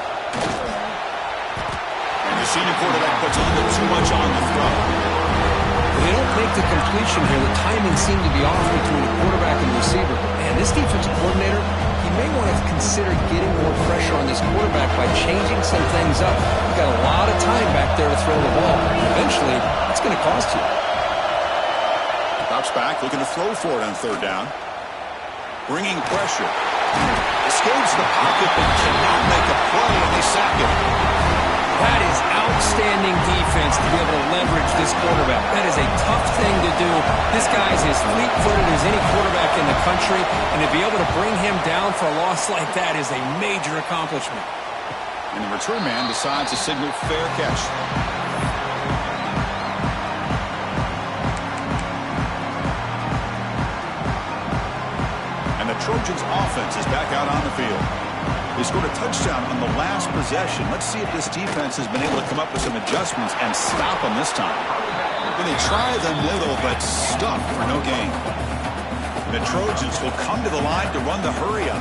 And the senior quarterback puts a little too much on the throw. They don't make the completion here. The timing seemed to be off between the quarterback and the receiver. And this defensive coordinator, he may want to consider getting more pressure on this quarterback by changing some things up. You've got a lot of time back there to throw the ball. Eventually, it's going to cost you. Drops back, looking to throw for it on third down. Bringing pressure. Escapes the pocket, but cannot make a play, and they sack him. That is outstanding defense to be able to leverage this quarterback. That is a tough thing to do. This guy's as fleet-footed as any quarterback in the country, and to be able to bring him down for a loss like that is a major accomplishment. And the return man decides to signal fair catch. And the Trojans' offense is back out on the field. They scored a touchdown on the last possession. Let's see if this defense has been able to come up with some adjustments and stop them this time. When they try the middle, but stuck for no gain. The Trojans will come to the line to run the hurry up.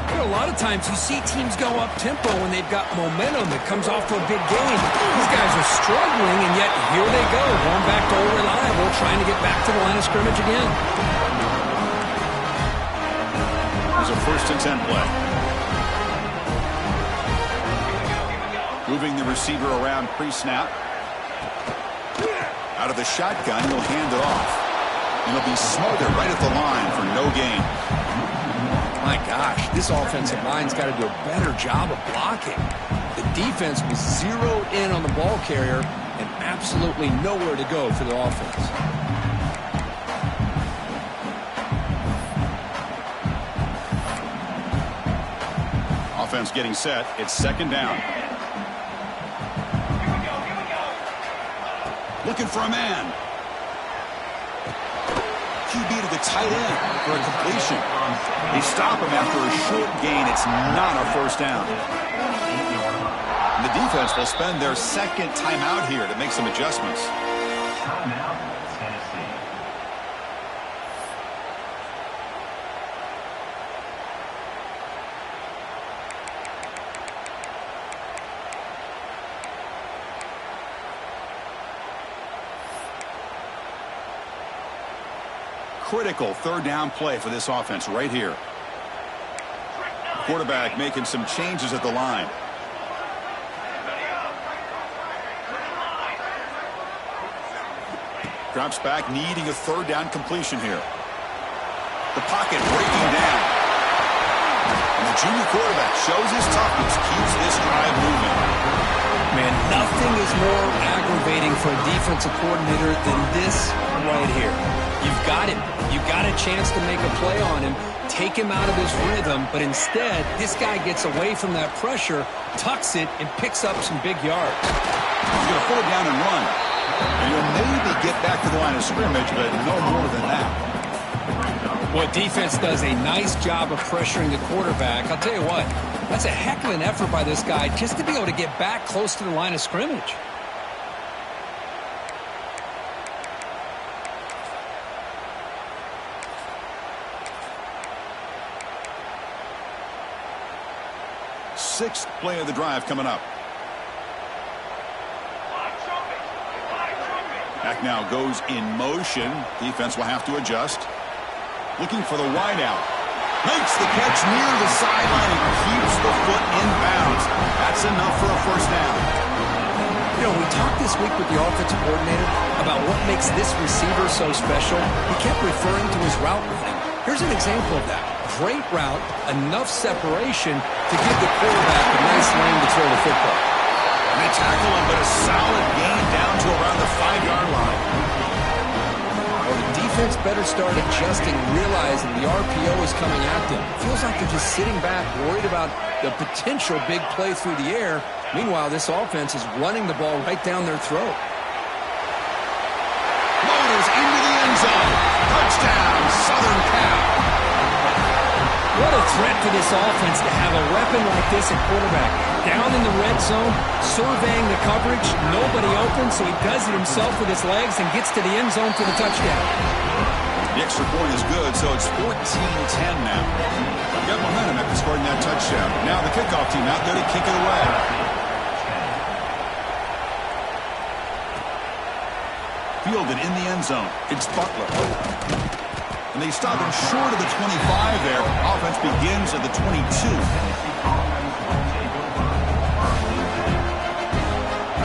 You know, a lot of times you see teams go up-tempo when they've got momentum that comes off to a big gain. These guys are struggling, and yet here they go, going back to old reliable, trying to get back to the line of scrimmage again. There's a 1st and 10 play. Moving the receiver around pre-snap. Out of the shotgun, he'll hand it off. And he'll be smothered right at the line for no gain. My gosh, this offensive line's got to do a better job of blocking. The defense was zeroed in on the ball carrier and absolutely nowhere to go for the offense. Offense getting set. It's second down. Looking for a man. QB to the tight end for a completion. They stop him after a short gain. It's not a first down. And the defense will spend their second timeout here to make some adjustments. Timeout, Tennessee. Critical third down play for this offense right here. Quarterback making some changes at the line. Drops back, needing a third down completion here. The pocket breaking down. And the junior quarterback shows his toughness, keeps this drive moving. Man, nothing is more aggravating for a defensive coordinator than this right here. You've got him. You've got a chance to make a play on him, take him out of his rhythm, but instead, this guy gets away from that pressure, tucks it, and picks up some big yards. He's going to pull it down and run. And he'll maybe get back to the line of scrimmage, but no more than that. Well, defense does a nice job of pressuring the quarterback. I'll tell you what, that's a heck of an effort by this guy just to be able to get back close to the line of scrimmage. Sixth play of the drive coming up. Back now goes in motion. Defense will have to adjust. Looking for the wideout. Makes the catch near the sideline and keeps the foot in bounds. That's enough for a first down. You know, we talked this week with the offensive coordinator about what makes this receiver so special. He kept referring to his route running. Here's an example of that. Great route, enough separation to give the quarterback a nice lane to throw the football. And they tackle him, but a solid gain down to around the 5-yard line. Well, the defense better start adjusting, realizing the RPO is coming at them. Feels like they're just sitting back, worried about the potential big play through the air. Meanwhile, this offense is running the ball right down their throat. Motors into the end zone. Touchdown, Southern Cal. What a threat to this offense to have a weapon like this at quarterback. Down in the red zone, surveying the coverage, nobody open, so he does it himself with his legs and gets to the end zone for the touchdown. The extra point is good, so it's 14-10 now. Got momentum after scoring that touchdown. Now the kickoff team out there to kick it away. Fielded in the end zone. It's Butler. And they stop him short of the 25 there. Offense begins at the 22.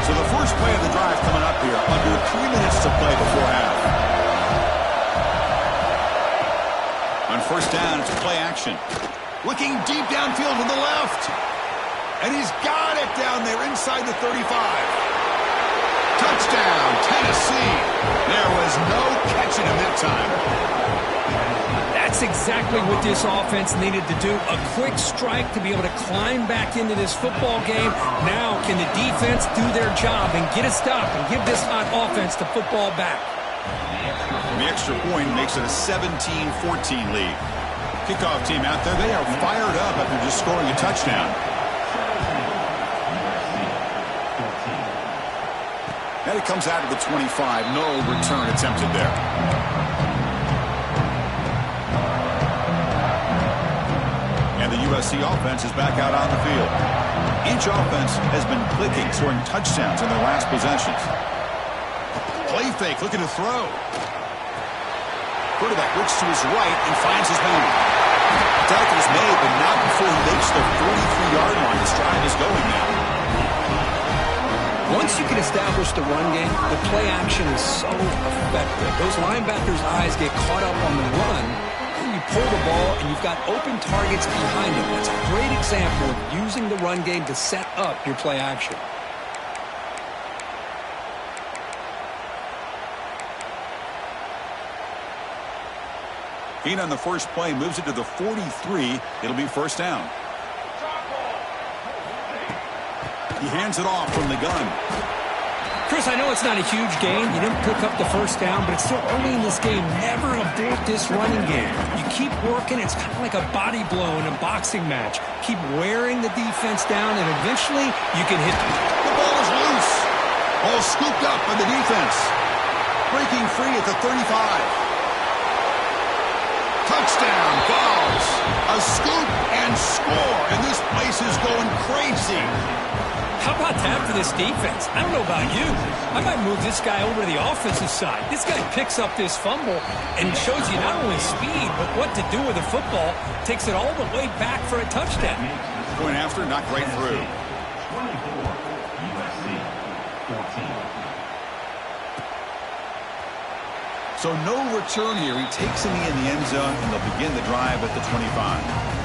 So the first play of the drive coming up here. Under 3 minutes to play before half. On first down, it's play action. Looking deep downfield to the left. And he's got it down there inside the 35. Touchdown, Tennessee. There was no catching him that time. That's exactly what this offense needed to do. A quick strike to be able to climb back into this football game. Now can the defense do their job and get a stop and give this hot offense the football back? The extra point makes it a 17-14 lead. Kickoff team out there, they are fired up after just scoring a touchdown. And it comes out of the 25. No return attempted there. And the USC offense is back out on the field. Each offense has been clicking, scoring touchdowns in their last possessions. Play fake, looking to throw. Quarterback looks to his right and finds his man. Tackle is made, but not before he makes the 43-yard line. This drive is going now. Once you can establish the run game, the play action is so effective. Those linebackers' eyes get caught up on the run, and you pull the ball, and you've got open targets behind them. That's a great example of using the run game to set up your play action. Keen on the first play, moves it to the 43. It'll be first down. He hands it off from the gun. Chris, I know it's not a huge gain. You didn't pick up the first down, but it's still early in this game. Never abort this running game. You keep working. It's kind of like a body blow in a boxing match. Keep wearing the defense down, and eventually you can hit them. The ball is loose. Ball scooped up by the defense. Breaking free at the 35. Touchdown, Vols. A scoop and score, and this place is going crazy. How about that for this defense? I don't know about you. I might move this guy over to the offensive side. This guy picks up this fumble and shows you not only speed, but what to do with the football. Takes it all the way back for a touchdown. Going after, not right through. 24, USC, 14. So no return here. He takes it in the end zone, and they'll begin the drive at the 25.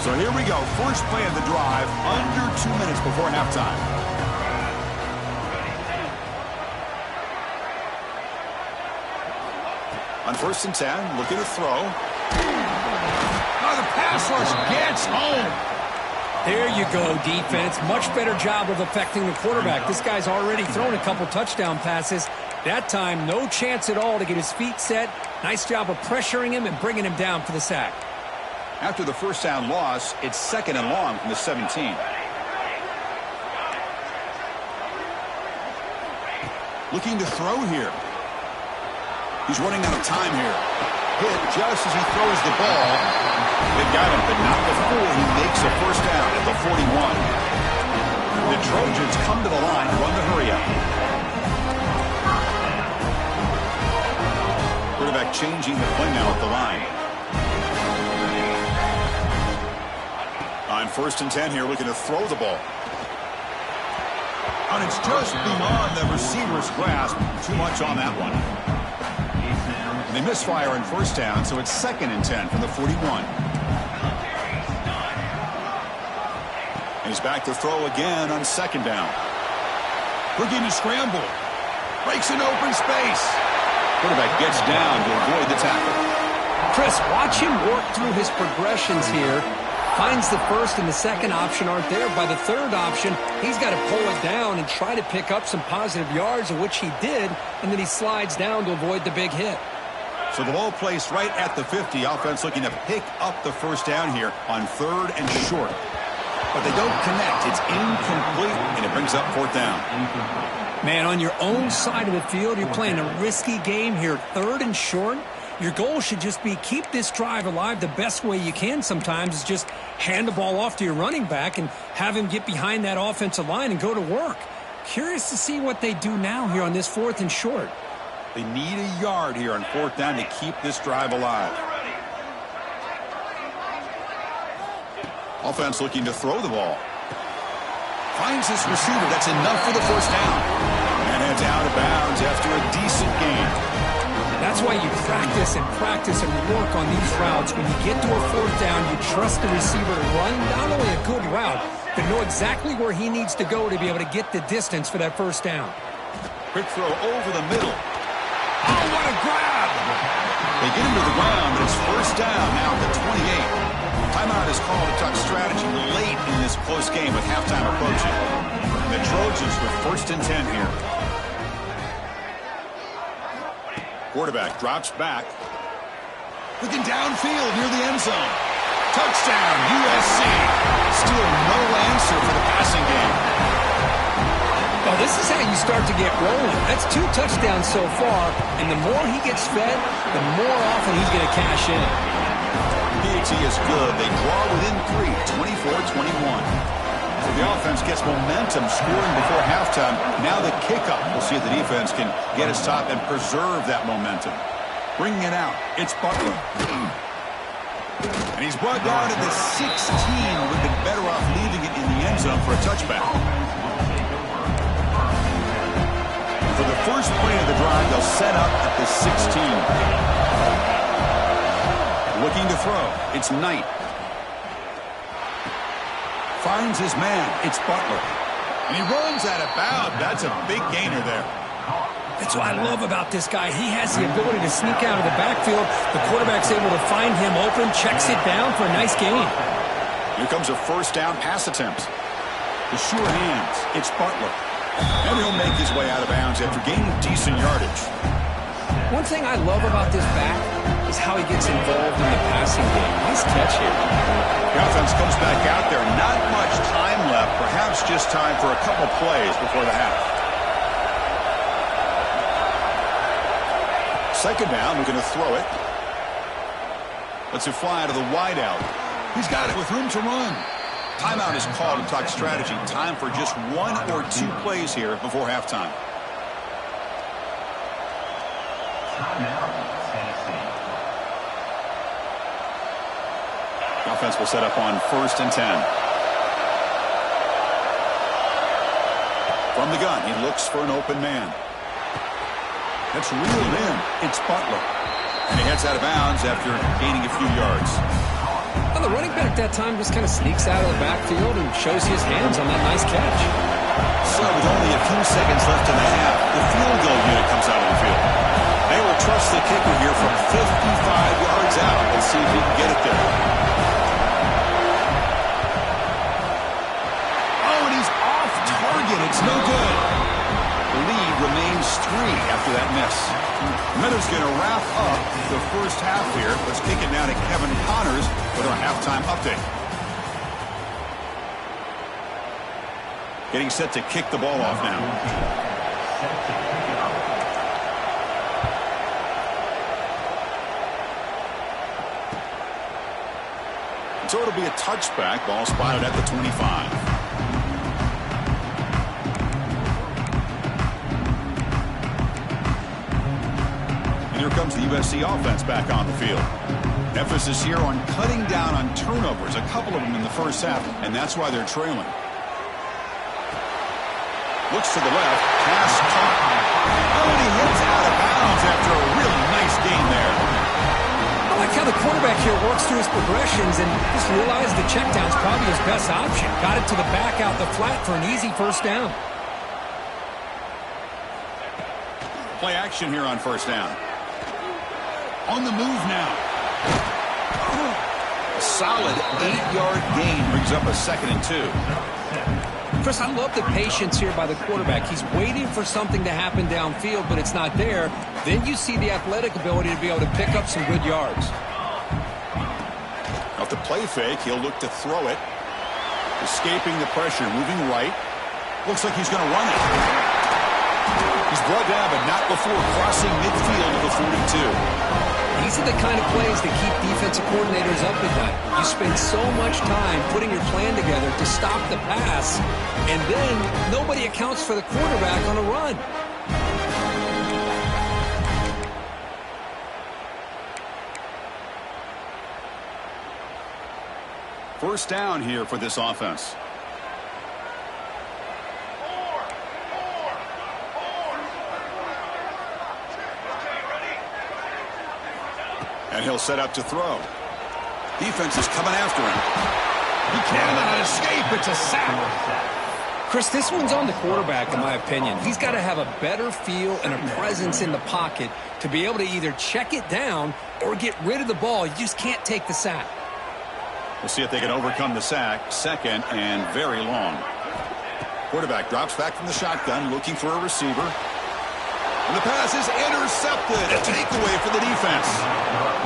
So here we go. First play of the drive, under 2 minutes before halftime. On first and 10, looking to throw. Oh, the pass rush gets home. There you go, defense. Much better job of affecting the quarterback. This guy's already thrown a couple touchdown passes. That time, no chance at all to get his feet set. Nice job of pressuring him and bringing him down for the sack. After the first down loss, it's second and long from the 17. Looking to throw here. He's running out of time here. Hit just as he throws the ball. They've got him, but not before he makes a first down at the 41. The Trojans come to the line to run the hurry up. Quarterback changing the play now at the line. On first and 10 here, looking to throw the ball. And it's just beyond the receiver's grasp. Too much on that one. And they misfire on first down, so it's 2nd and 10 from the 41. And he's back to throw again on 2nd down. Looking to scramble. Breaks an open space. Quarterback gets down to avoid the tackle. Chris, watch him work through his progressions here. Finds the first and the second option aren't there. By the third option, he's got to pull it down and try to pick up some positive yards, of which he did, and then he slides down to avoid the big hit. So the ball placed right at the 50. Offense looking to pick up the first down here on 3rd and short. But they don't connect. It's incomplete, and it brings up 4th down. Man, on your own side of the field, you're playing a risky game here. 3rd and short. Your goal should just be keep this drive alive the best way you can sometimes is just hand the ball off to your running back and have him get behind that offensive line and go to work. Curious to see what they do now here on this 4th and short. They need a yard here on 4th down to keep this drive alive. Offense looking to throw the ball. Finds this receiver. That's enough for the first down. And heads out of bounds after a decent gain. That's why you practice and work on these routes. When you get to a 4th down, you trust the receiver to run not only a good route, but know exactly where he needs to go to be able to get the distance for that first down. Quick throw over the middle. Oh, what a grab! They get him to the ground, but it's first down now at the 28. Timeout is called to talk strategy late in this close game with halftime approaching. The Trojans with 1st and 10 here. Quarterback drops back. Looking downfield near the end zone. Touchdown, USC. Still no answer for the passing game. Well, this is how you start to get rolling. That's 2 touchdowns so far, and the more he gets fed, the more often he's going to cash in. PAT is good. They draw within 3, 24-21. So the offense gets momentum scoring before halftime. Now the kickoff. We'll see if the defense can get its top and preserve that momentum. Bringing it out, it's Butler. And he's brought down to the 16. Would have been better off leaving it in the end zone for a touchback. For the first play of the drive, they'll set up at the 16. Looking to throw, it's Knight. Finds his man. It's Butler. And he runs out of bounds. That's a big gainer there. That's what I love about this guy. He has the ability to sneak out of the backfield. The quarterback's able to find him open, checks it down for a nice gain. Here comes a first down pass attempt. The sure hands. It's Butler. And he'll make his way out of bounds after gaining decent yardage. One thing I love about this back is how he gets involved in the passing game. Nice catch here. The offense comes back out there. Not much time left. Perhaps just time for a couple plays before the half. 2nd down. We're going to throw it. Lets it fly to the wideout. He's got it with room to run. Timeout is called to talk strategy. Time for just 1 or 2 plays here before halftime. The offense will set up on 1st and 10. From the gun, he looks for an open man. That's reeled in. It's Butler. And he heads out of bounds after gaining a few yards. Well, the running back that time just kind of sneaks out of the backfield and shows his hands on that nice catch. So with only a few seconds left in the half, the field goal unit comes out of the field. They will trust the kicker here from 55 yards out. Let's see if he can get it there. Oh, and he's off target. It's no good. The lead remains 3 after that miss. Meadows going to wrap up the first half here. Let's kick it now to Kevin Connors with our halftime update. Getting set to kick the ball off now. So it'll be a touchback. Ball spotted at the 25. Here comes the USC offense back on the field. Emphasis here on cutting down on turnovers, a couple of them in the first half, and that's why they're trailing. Looks to the left. Pass caught. Oh, and he hits out of bounds after a really nice gain there. I like how the quarterback here works through his progressions and just realized the check down's probably his best option. Got it to the back out the flat for an easy first down. Play action here on first down. On the move now. A solid 8-yard gain brings up a 2nd and 2. Chris, I love the patience here by the quarterback. He's waiting for something to happen downfield, but it's not there. Then you see the athletic ability to be able to pick up some good yards. Off the play fake, he'll look to throw it. Escaping the pressure, moving right. Looks like he's going to run it. He's brought down, but not before crossing midfield of the 42. These are the kind of plays that keep defensive coordinators up at night. You spend so much time putting your plan together to stop the pass, and then nobody accounts for the quarterback on a run. First down here for this offense. And he'll set up to throw. Defense is coming after him. He cannot escape. It's a sack. Chris, this one's on the quarterback, in my opinion. He's got to have a better feel and a presence in the pocket to be able to either check it down or get rid of the ball. You just can't take the sack. We'll see if they can overcome the sack. 2nd and very long. Quarterback drops back from the shotgun, looking for a receiver. And the pass is intercepted. A takeaway for the defense.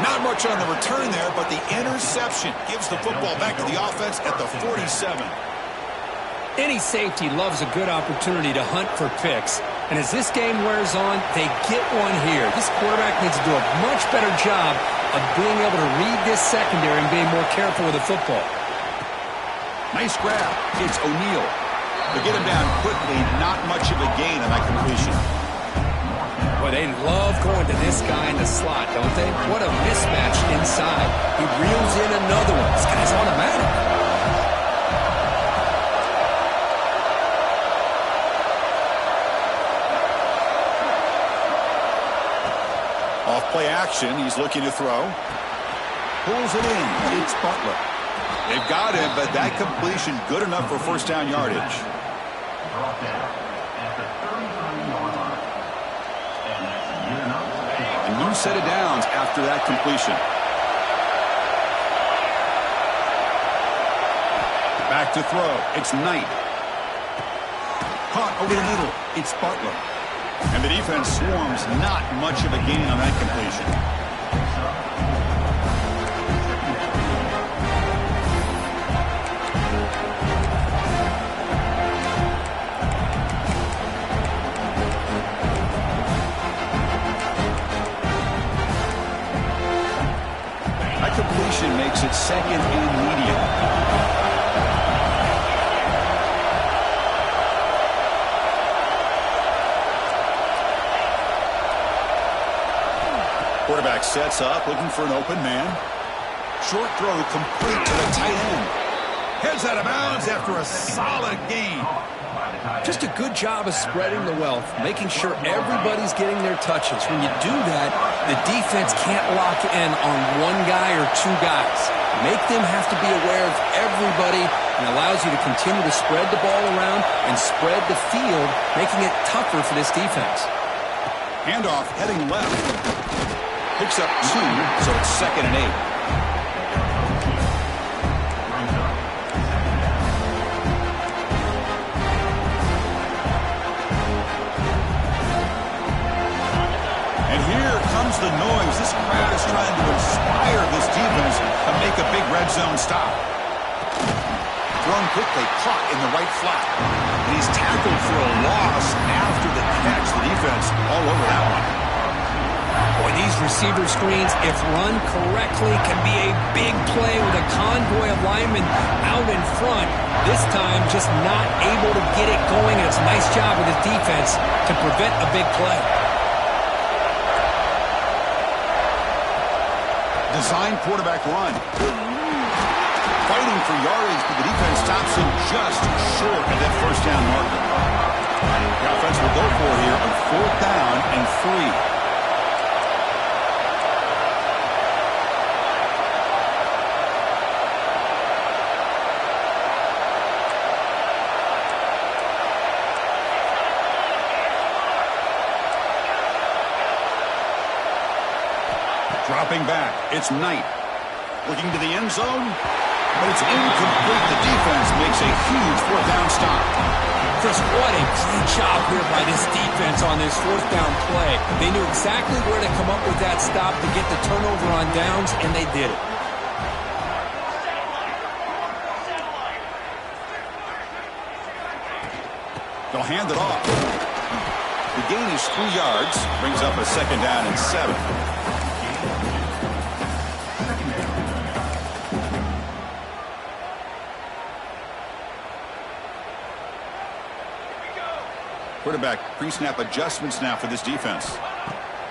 Not much on the return there, but the interception gives the football back to the offense at the 47. Any safety loves a good opportunity to hunt for picks. And as this game wears on, they get one here. This quarterback needs to do a much better job of being able to read this secondary and being more careful with the football. Nice grab. It's O'Neal. They get him down quickly. Not much of a gain on that completion. Boy, they love going to this guy in the slot, don't they? What a mismatch inside. He reels in another one. This guy's automatic. Off play action, he's looking to throw. Pulls it in. It's Butler. They've got him, but that completion good enough for first down yardage. A new set of downs after that completion. Back to throw. It's Knight. Caught over the middle. It's Butler. And the defense swarms. Not much of a gain on that completion. That completion makes it 2nd and medium. Quarterback sets up, looking for an open man. Short throw complete to the tight end. Heads out of bounds after a solid gain. Just a good job of spreading the wealth, making sure everybody's getting their touches. When you do that, the defense can't lock in on one guy or two guys. Make them have to be aware of everybody and allows you to continue to spread the ball around and spread the field, making it tougher for this defense. Handoff heading left. Picks up 2, so it's 2nd and 8. And here comes the noise. This crowd is trying to inspire this defense to make a big red zone stop. Thrown quickly, caught in the right flat. And he's tackled for a loss after the catch. The defense all over that one. Boy, these receiver screens, if run correctly, can be a big play with a convoy of linemen out in front. This time, just not able to get it going. And it's a nice job with his defense to prevent a big play. Design quarterback run. Fighting for yardage, but the defense stops him just short of that first down marker. The offense will go for it here on 4th down and 3. Dropping back, it's Knight. Looking to the end zone, but it's incomplete. The defense makes a huge 4th down stop. Chris, what a great job here by this defense on this 4th down play. They knew exactly where to come up with that stop to get the turnover on downs, and they did it. They'll hand it off. The gain is 3 yards, brings up a 2nd down and 7. Quarterback pre-snap adjustments now for this defense.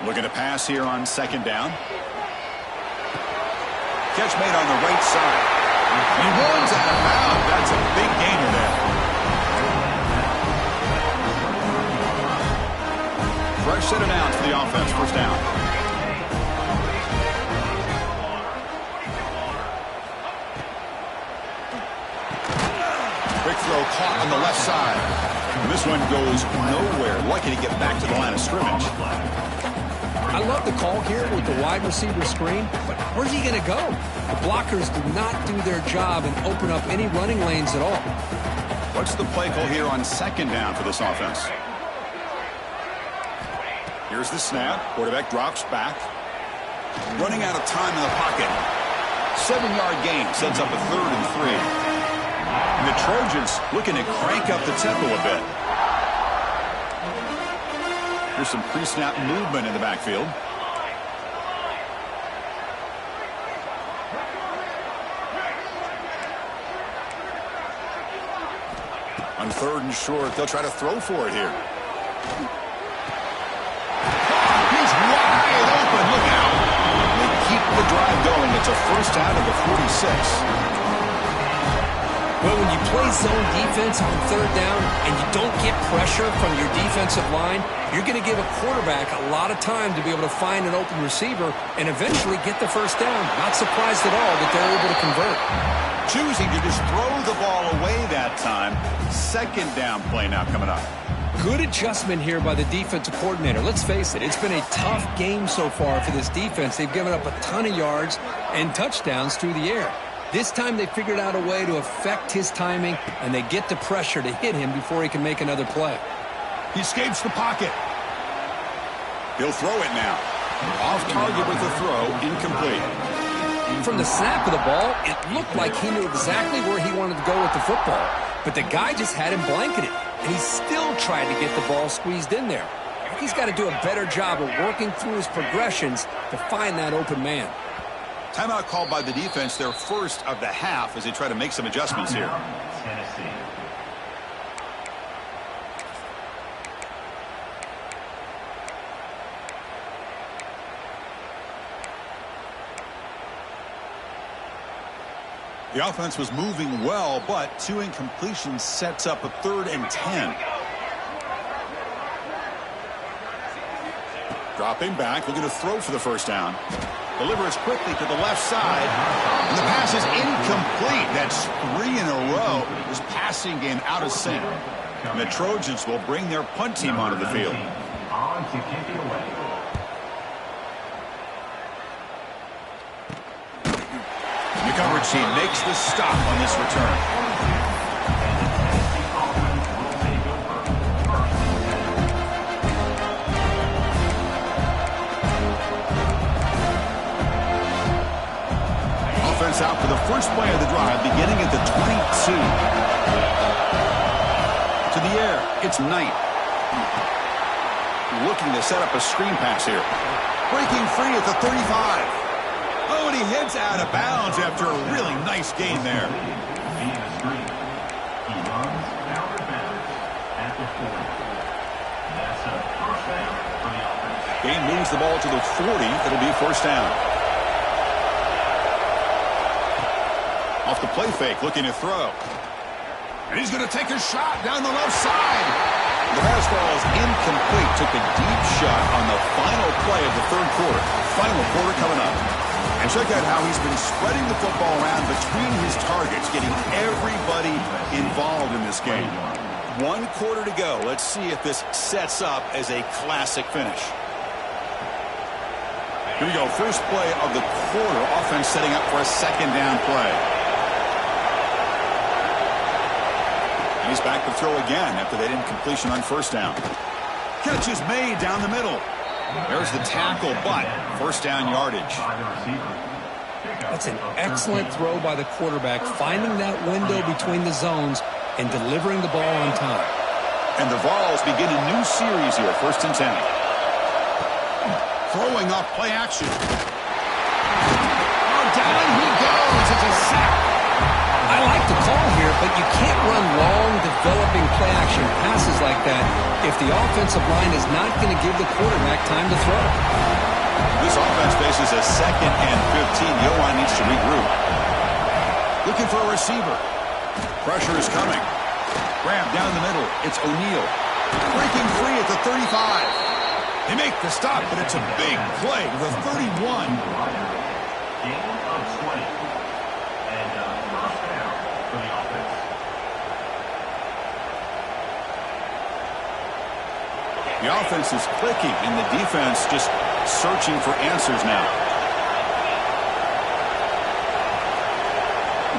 Looking to pass here on 2nd down. Catch made on the right side. He runs out of bounds. That's a big gainer there. Fresh set of downs for the offense. 1st down. Quick throw caught on the left side. This one goes nowhere. Lucky to get back to the line of scrimmage. I love the call here with the wide receiver screen, but where's he going to go? The blockers do not do their job and open up any running lanes at all. What's the play call here on 2nd down for this offense? Here's the snap. Quarterback drops back. Running out of time in the pocket. 7-yard gain sets up a 3rd and 3. And the Trojans looking to crank up the tempo a bit. Here's some pre-snap movement in the backfield. On 3rd and short, they'll try to throw for it here. He's wide open. Look out. They keep the drive going. It's a 1st down to the 46. Well, when you play zone defense on 3rd down and you don't get pressure from your defensive line, you're going to give a quarterback a lot of time to be able to find an open receiver and eventually get the 1st down. Not surprised at all that they're able to convert. Choosing to just throw the ball away that time. 2nd down play now coming up. Good adjustment here by the defensive coordinator. Let's face it, it's been a tough game so far for this defense. They've given up a ton of yards and touchdowns through the air. This time they figured out a way to affect his timing, and they get the pressure to hit him before he can make another play. He escapes the pocket. He'll throw it now. Off target with the throw, incomplete. From the snap of the ball, it looked like he knew exactly where he wanted to go with the football, but the guy just had him blanketed, and he still tried to get the ball squeezed in there. He's got to do a better job of working through his progressions to find that open man. Timeout called by the defense, their 1st of the half, as they try to make some adjustments here. Tennessee. The offense was moving well, but 2 incompletions sets up a 3rd and 10. Dropping back, looking to throw for the 1st down. Delivers quickly to the left side. And the pass is incomplete. That's 3 in a row. This passing game out of sync. And the Trojans will bring their punt team onto the field. On to kick it away. The coverage team makes the stop on this return. Offense out for the first play of the drive, beginning at the 22. To the air, it's Knight. Looking to set up a screen pass here. Breaking free at the 35. Oh, and he heads out of bounds after a really nice gain there. Via screen. He runs out of bounds at the 40. That's a 1st down for the offense. Gain moves the ball to the 40. It'll be 1st down. Off the play fake, looking to throw. And he's going to take a shot down the left side. The pass ball is incomplete. Took a deep shot on the final play of the third quarter. Final quarter coming up. And check out how he's been spreading the football around between his targets, getting everybody involved in this game. 1 quarter to go. Let's see if this sets up as a classic finish. Here we go. First play of the quarter. Offense setting up for a second down play. And he's back to throw again after that incompletion on first down. Catch is made down the middle. There's the tackle, but first down yardage. That's an excellent throw by the quarterback, finding that window between the zones and delivering the ball on time. And the Vols begin a new series here, 1st and 10. Throwing off play action. Oh, down he goes. It's a sack. I like the call here, but you can't run long, developing play action passes like that if the offensive line is not going to give the quarterback time to throw. This offense faces a 2nd and 15. Yohan needs to regroup. Looking for a receiver. Pressure is coming. Grab down the middle. It's O'Neal. Breaking free at the 35. They make the stop, but it's a big play to the 31. Gain of 20. And first down for the offense. The offense is clicking, and the defense just searching for answers now.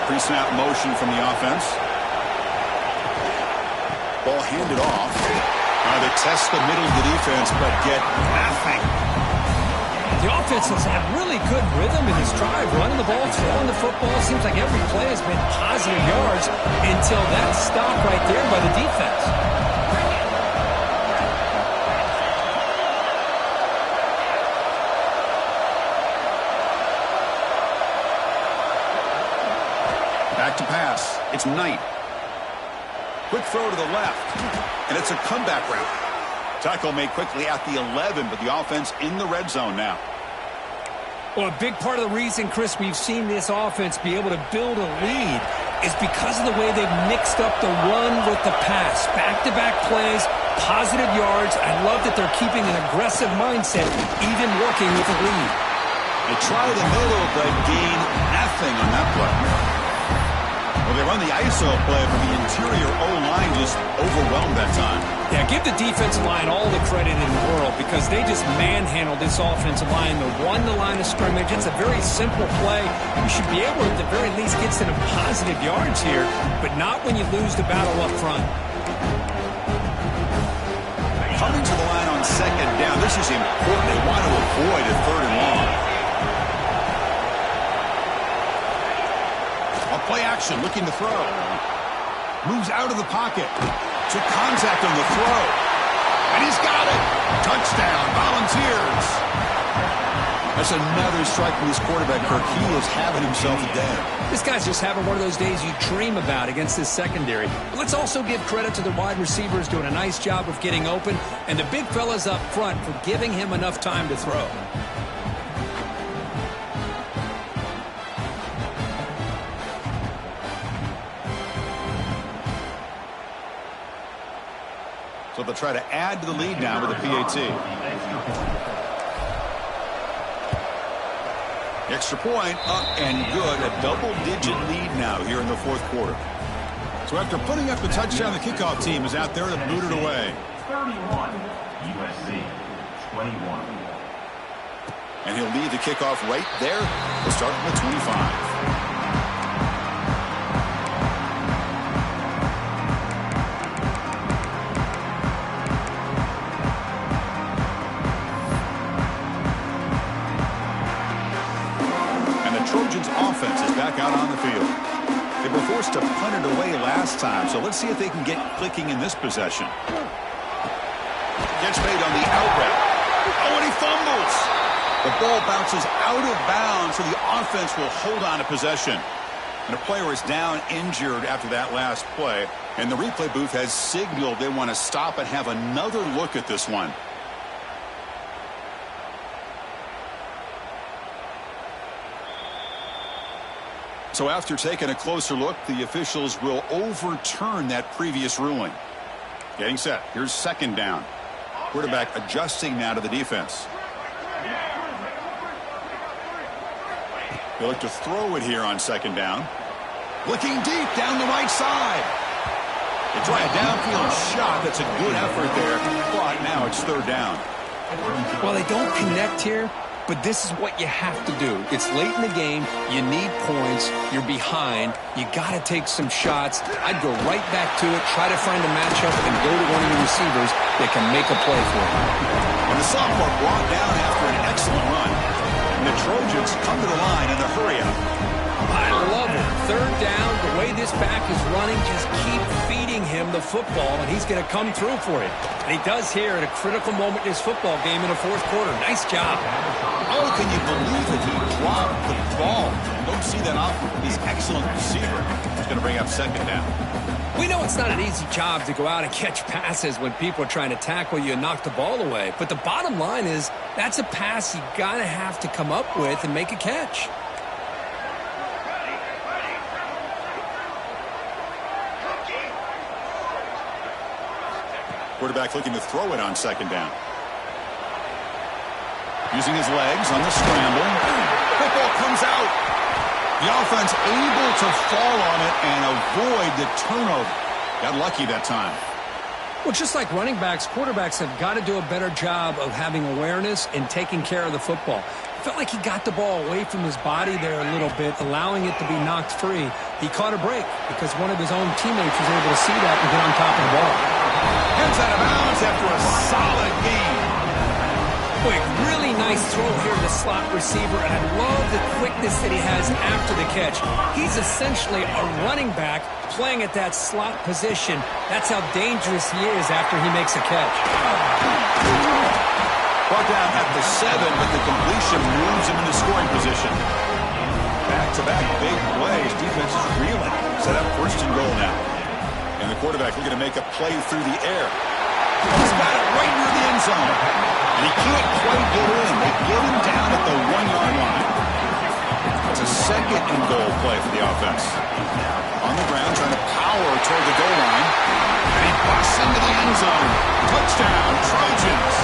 Pre-snap motion from the offense. Ball handed off. They test the middle of the defense, but get nothing. The offense has had really good rhythm in this drive, running the ball, throwing the football. Seems like every play has been positive yards until that stop right there by the defense. Back to pass. It's Knight. Quick throw to the left. And it's a comeback route. Tackle made quickly at the 11, but the offense in the red zone now. Well, a big part of the reason, Chris, we've seen this offense be able to build a lead is because of the way they've mixed up the run with the pass. Back-to-back plays, positive yards. I love that they're keeping an aggressive mindset, even working with a lead. They try the middle, but gain nothing on that play. Well, they run the ISO play, but the interior O-line just overwhelmed that time. Yeah, give the defensive line all the credit in the world because they just manhandled this offensive line. They won the line of scrimmage. It's a very simple play. You should be able to, at the very least, get some positive yards here, but not when you lose the battle up front. Coming to the line on second down, this is important. They want to avoid a 3rd and long. Play action, looking to throw. Moves out of the pocket. Took contact on the throw. And he's got it. Touchdown, Volunteers. That's another strike from this quarterback, Kirk. He is having himself a day. This guy's just having one of those days you dream about against this secondary. But let's also give credit to the wide receivers doing a nice job of getting open, and the big fellas up front for giving him enough time to throw. So they'll try to add to the lead now with a PAT. Extra point up and good. A double-digit lead now here in the 4th quarter. So after putting up the touchdown, the kickoff team is out there to boot it away. 31, USC 21. And he'll lead the kickoff right there. We'll start from the 25. Trojans offense is back out on the field. They were forced to punt it away last time, so let's see if they can get clicking in this possession. Gets made on the out route. Oh, and he fumbles. The ball bounces out of bounds, so the offense will hold on to possession. And a player is down injured after that last play, and the replay booth has signaled they want to stop and have another look at this one. So after taking a closer look, the officials will overturn that previous ruling. Getting set. Here's second down. Quarterback adjusting now to the defense. They look to throw it here on second down. Looking deep down the right side. They try a downfield shot. That's a good effort there. But now it's third down. Well, they don't connect here, but this is what you have to do. It's late in the game. You need points. You're behind. You got to take some shots. I'd go right back to it, try to find a matchup, and go to one of your receivers that can make a play for you. And the sophomore brought down after an excellent run. And the Trojans come to the line in a hurry-up. I love it. Third down, the way this back is running, just keep feeding him the football, and he's going to come through for you. And he does here at a critical moment in his football game in the fourth quarter. Nice job. Oh, can you believe it? He dropped the ball. Don't see that often from this excellent receiver. He's going to bring up second down. We know it's not an easy job to go out and catch passes when people are trying to tackle you and knock the ball away. But the bottom line is that's a pass you got to have to come up with and make a catch. Quarterback looking to throw it on second down. Using his legs on the scramble. Football comes out. The offense able to fall on it and avoid the turnover. Got lucky that time. Well, just like running backs, quarterbacks have got to do a better job of having awareness and taking care of the football. Felt like he got the ball away from his body there a little bit, allowing it to be knocked free. He caught a break because one of his own teammates was able to see that and get on top of the ball. Heads out of bounds after a solid game. Boy, really nice throw here to the slot receiver, and I love the quickness that he has after the catch. He's essentially a running back playing at that slot position. That's how dangerous he is after he makes a catch. Brought down at the 7, but the completion moves him into scoring position. Back-to-back big plays. Defense is reeling. Set up first and goal now. And the quarterback looking to make a play through the air. He's got it right near the end zone. And he can't quite get in. They get him down at the 1-yard line. It's a second and goal play for the offense. On the ground, trying to power toward the goal line. And he busts into the end zone. Touchdown, Trojans.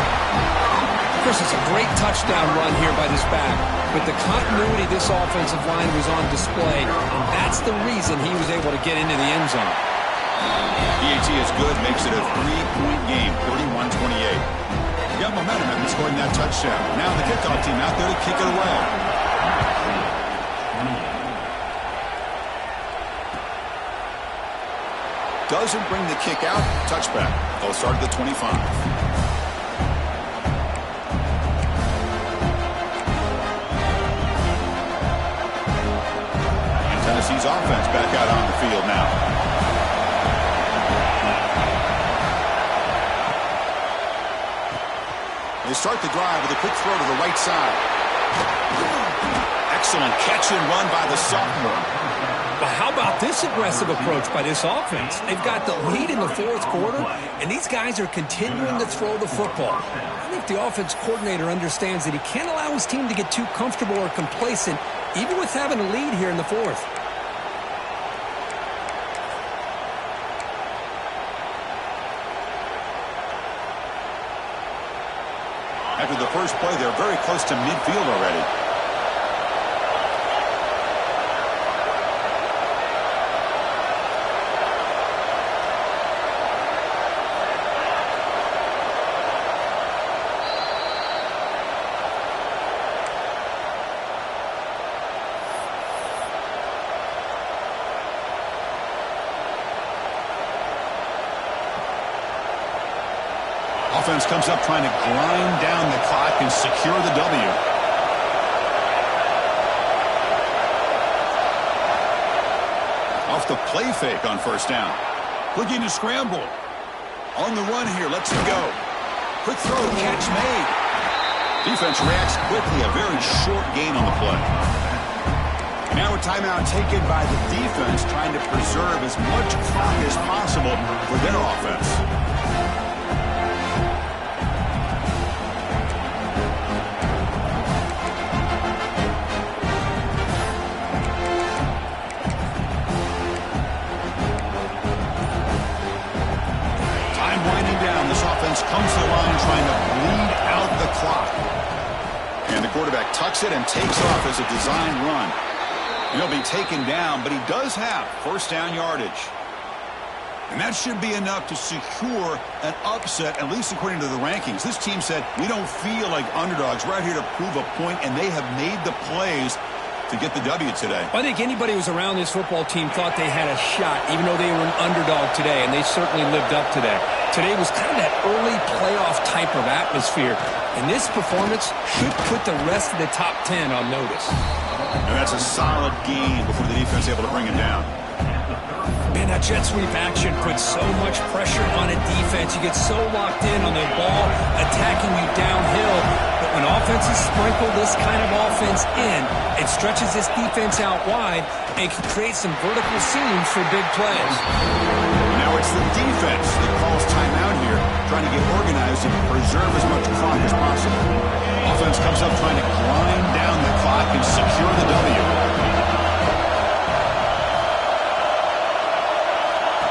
Chris, it's a great touchdown run here by this back. With the continuity, this offensive line was on display. And that's the reason he was able to get into the end zone. PAT is good, makes it a 3-point game, 31-28. You got momentum after scoring that touchdown. Now the kickoff team out there to kick it away. Doesn't bring the kick out. Touchback. They'll start at the 25. And Tennessee's offense back out on the field now. They start the drive with a quick throw to the right side. Excellent catch and run by the sophomore. But how about this aggressive approach by this offense? They've got the lead in the fourth quarter, and these guys are continuing to throw the football. I think the offense coordinator understands that he can't allow his team to get too comfortable or complacent, even with having a lead here in the fourth. After the first play, they're very close to midfield already. Offense comes up trying to grind down the clock and secure the W. Off the play fake on first down. Looking to scramble. On the run here, lets it go. Quick throw, catch made. Defense reacts quickly, a very short gain on the play. Now a timeout taken by the defense, trying to preserve as much clock as possible for their offense. winding down. This offense comes to the line trying to bleed out the clock. And the quarterback tucks it and takes off as a design run. He'll be taken down, but he does have first down yardage. And that should be enough to secure an upset, at least according to the rankings. This team said, we don't feel like underdogs. We're out here to prove a point, and they have made the plays to get the W today. I think anybody who was around this football team thought they had a shot, even though they were an underdog today, and they certainly lived up to that. Today was kind of that early playoff type of atmosphere, and this performance should put the rest of the top 10 on notice. And that's a solid gain before the defense is able to bring him down. Man, that jet sweep action puts so much pressure on a defense. You get so locked in on the ball attacking you downhill. But when offenses sprinkle this kind of offense in, it stretches this defense out wide and can create some vertical seams for big plays. Now it's the defense that calls timeout here, trying to get organized and preserve as much clock as possible. Offense comes up trying to grind down the clock and secure the W.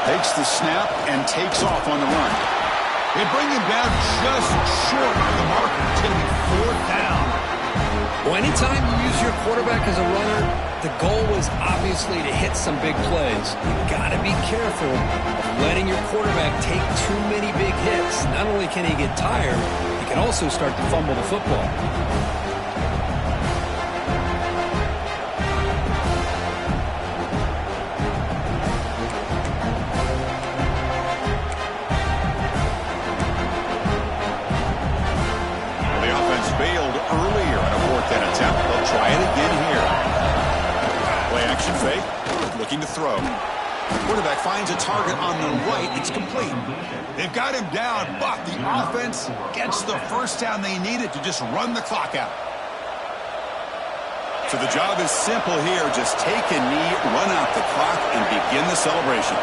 Takes the snap and takes off on the run. They bring him down just short of the marker. It's going to be fourth down. Well, anytime you use your quarterback as a runner, the goal is obviously to hit some big plays. You've got to be careful of letting your quarterback take too many big hits. Not only can he get tired, he can also start to fumble the football. Failed earlier on a fourth down attempt. They'll try it again here. Play action fake. Looking to throw. Quarterback finds a target on the right. It's complete. They've got him down, but the offense gets the first down they needed to just run the clock out. So the job is simple here. Just take a knee, run out the clock, and begin the celebration.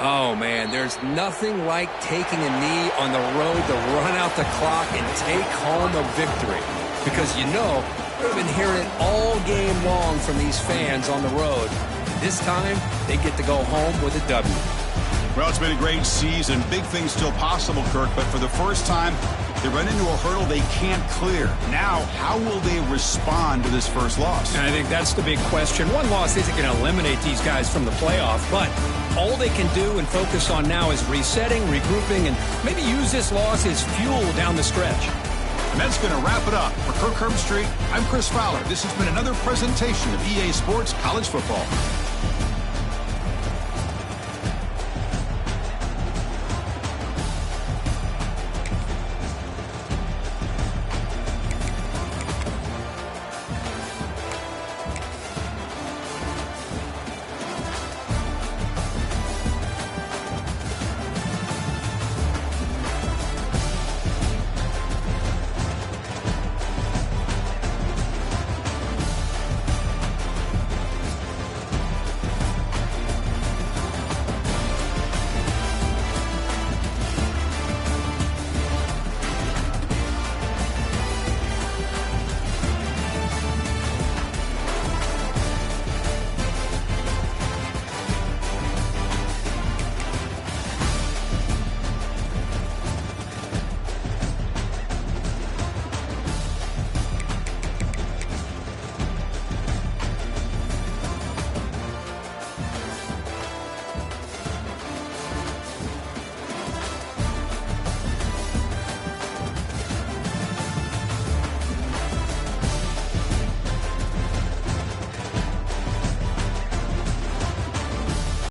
Oh, man, there's nothing like taking a knee on the road to run out the clock and take home a victory. Because you know, we've been hearing it all game long from these fans on the road. This time, they get to go home with a W. Well, it's been a great season. Big things still possible, Kirk, but for the first time, they run into a hurdle they can't clear. Now, how will they respond to this first loss? And I think that's the big question. One loss isn't going to eliminate these guys from the playoff, but all they can do and focus on now is resetting, regrouping, and maybe use this loss as fuel down the stretch. And that's going to wrap it up. For Kirk Herbstreit, I'm Chris Fowler. This has been another presentation of EA Sports College Football.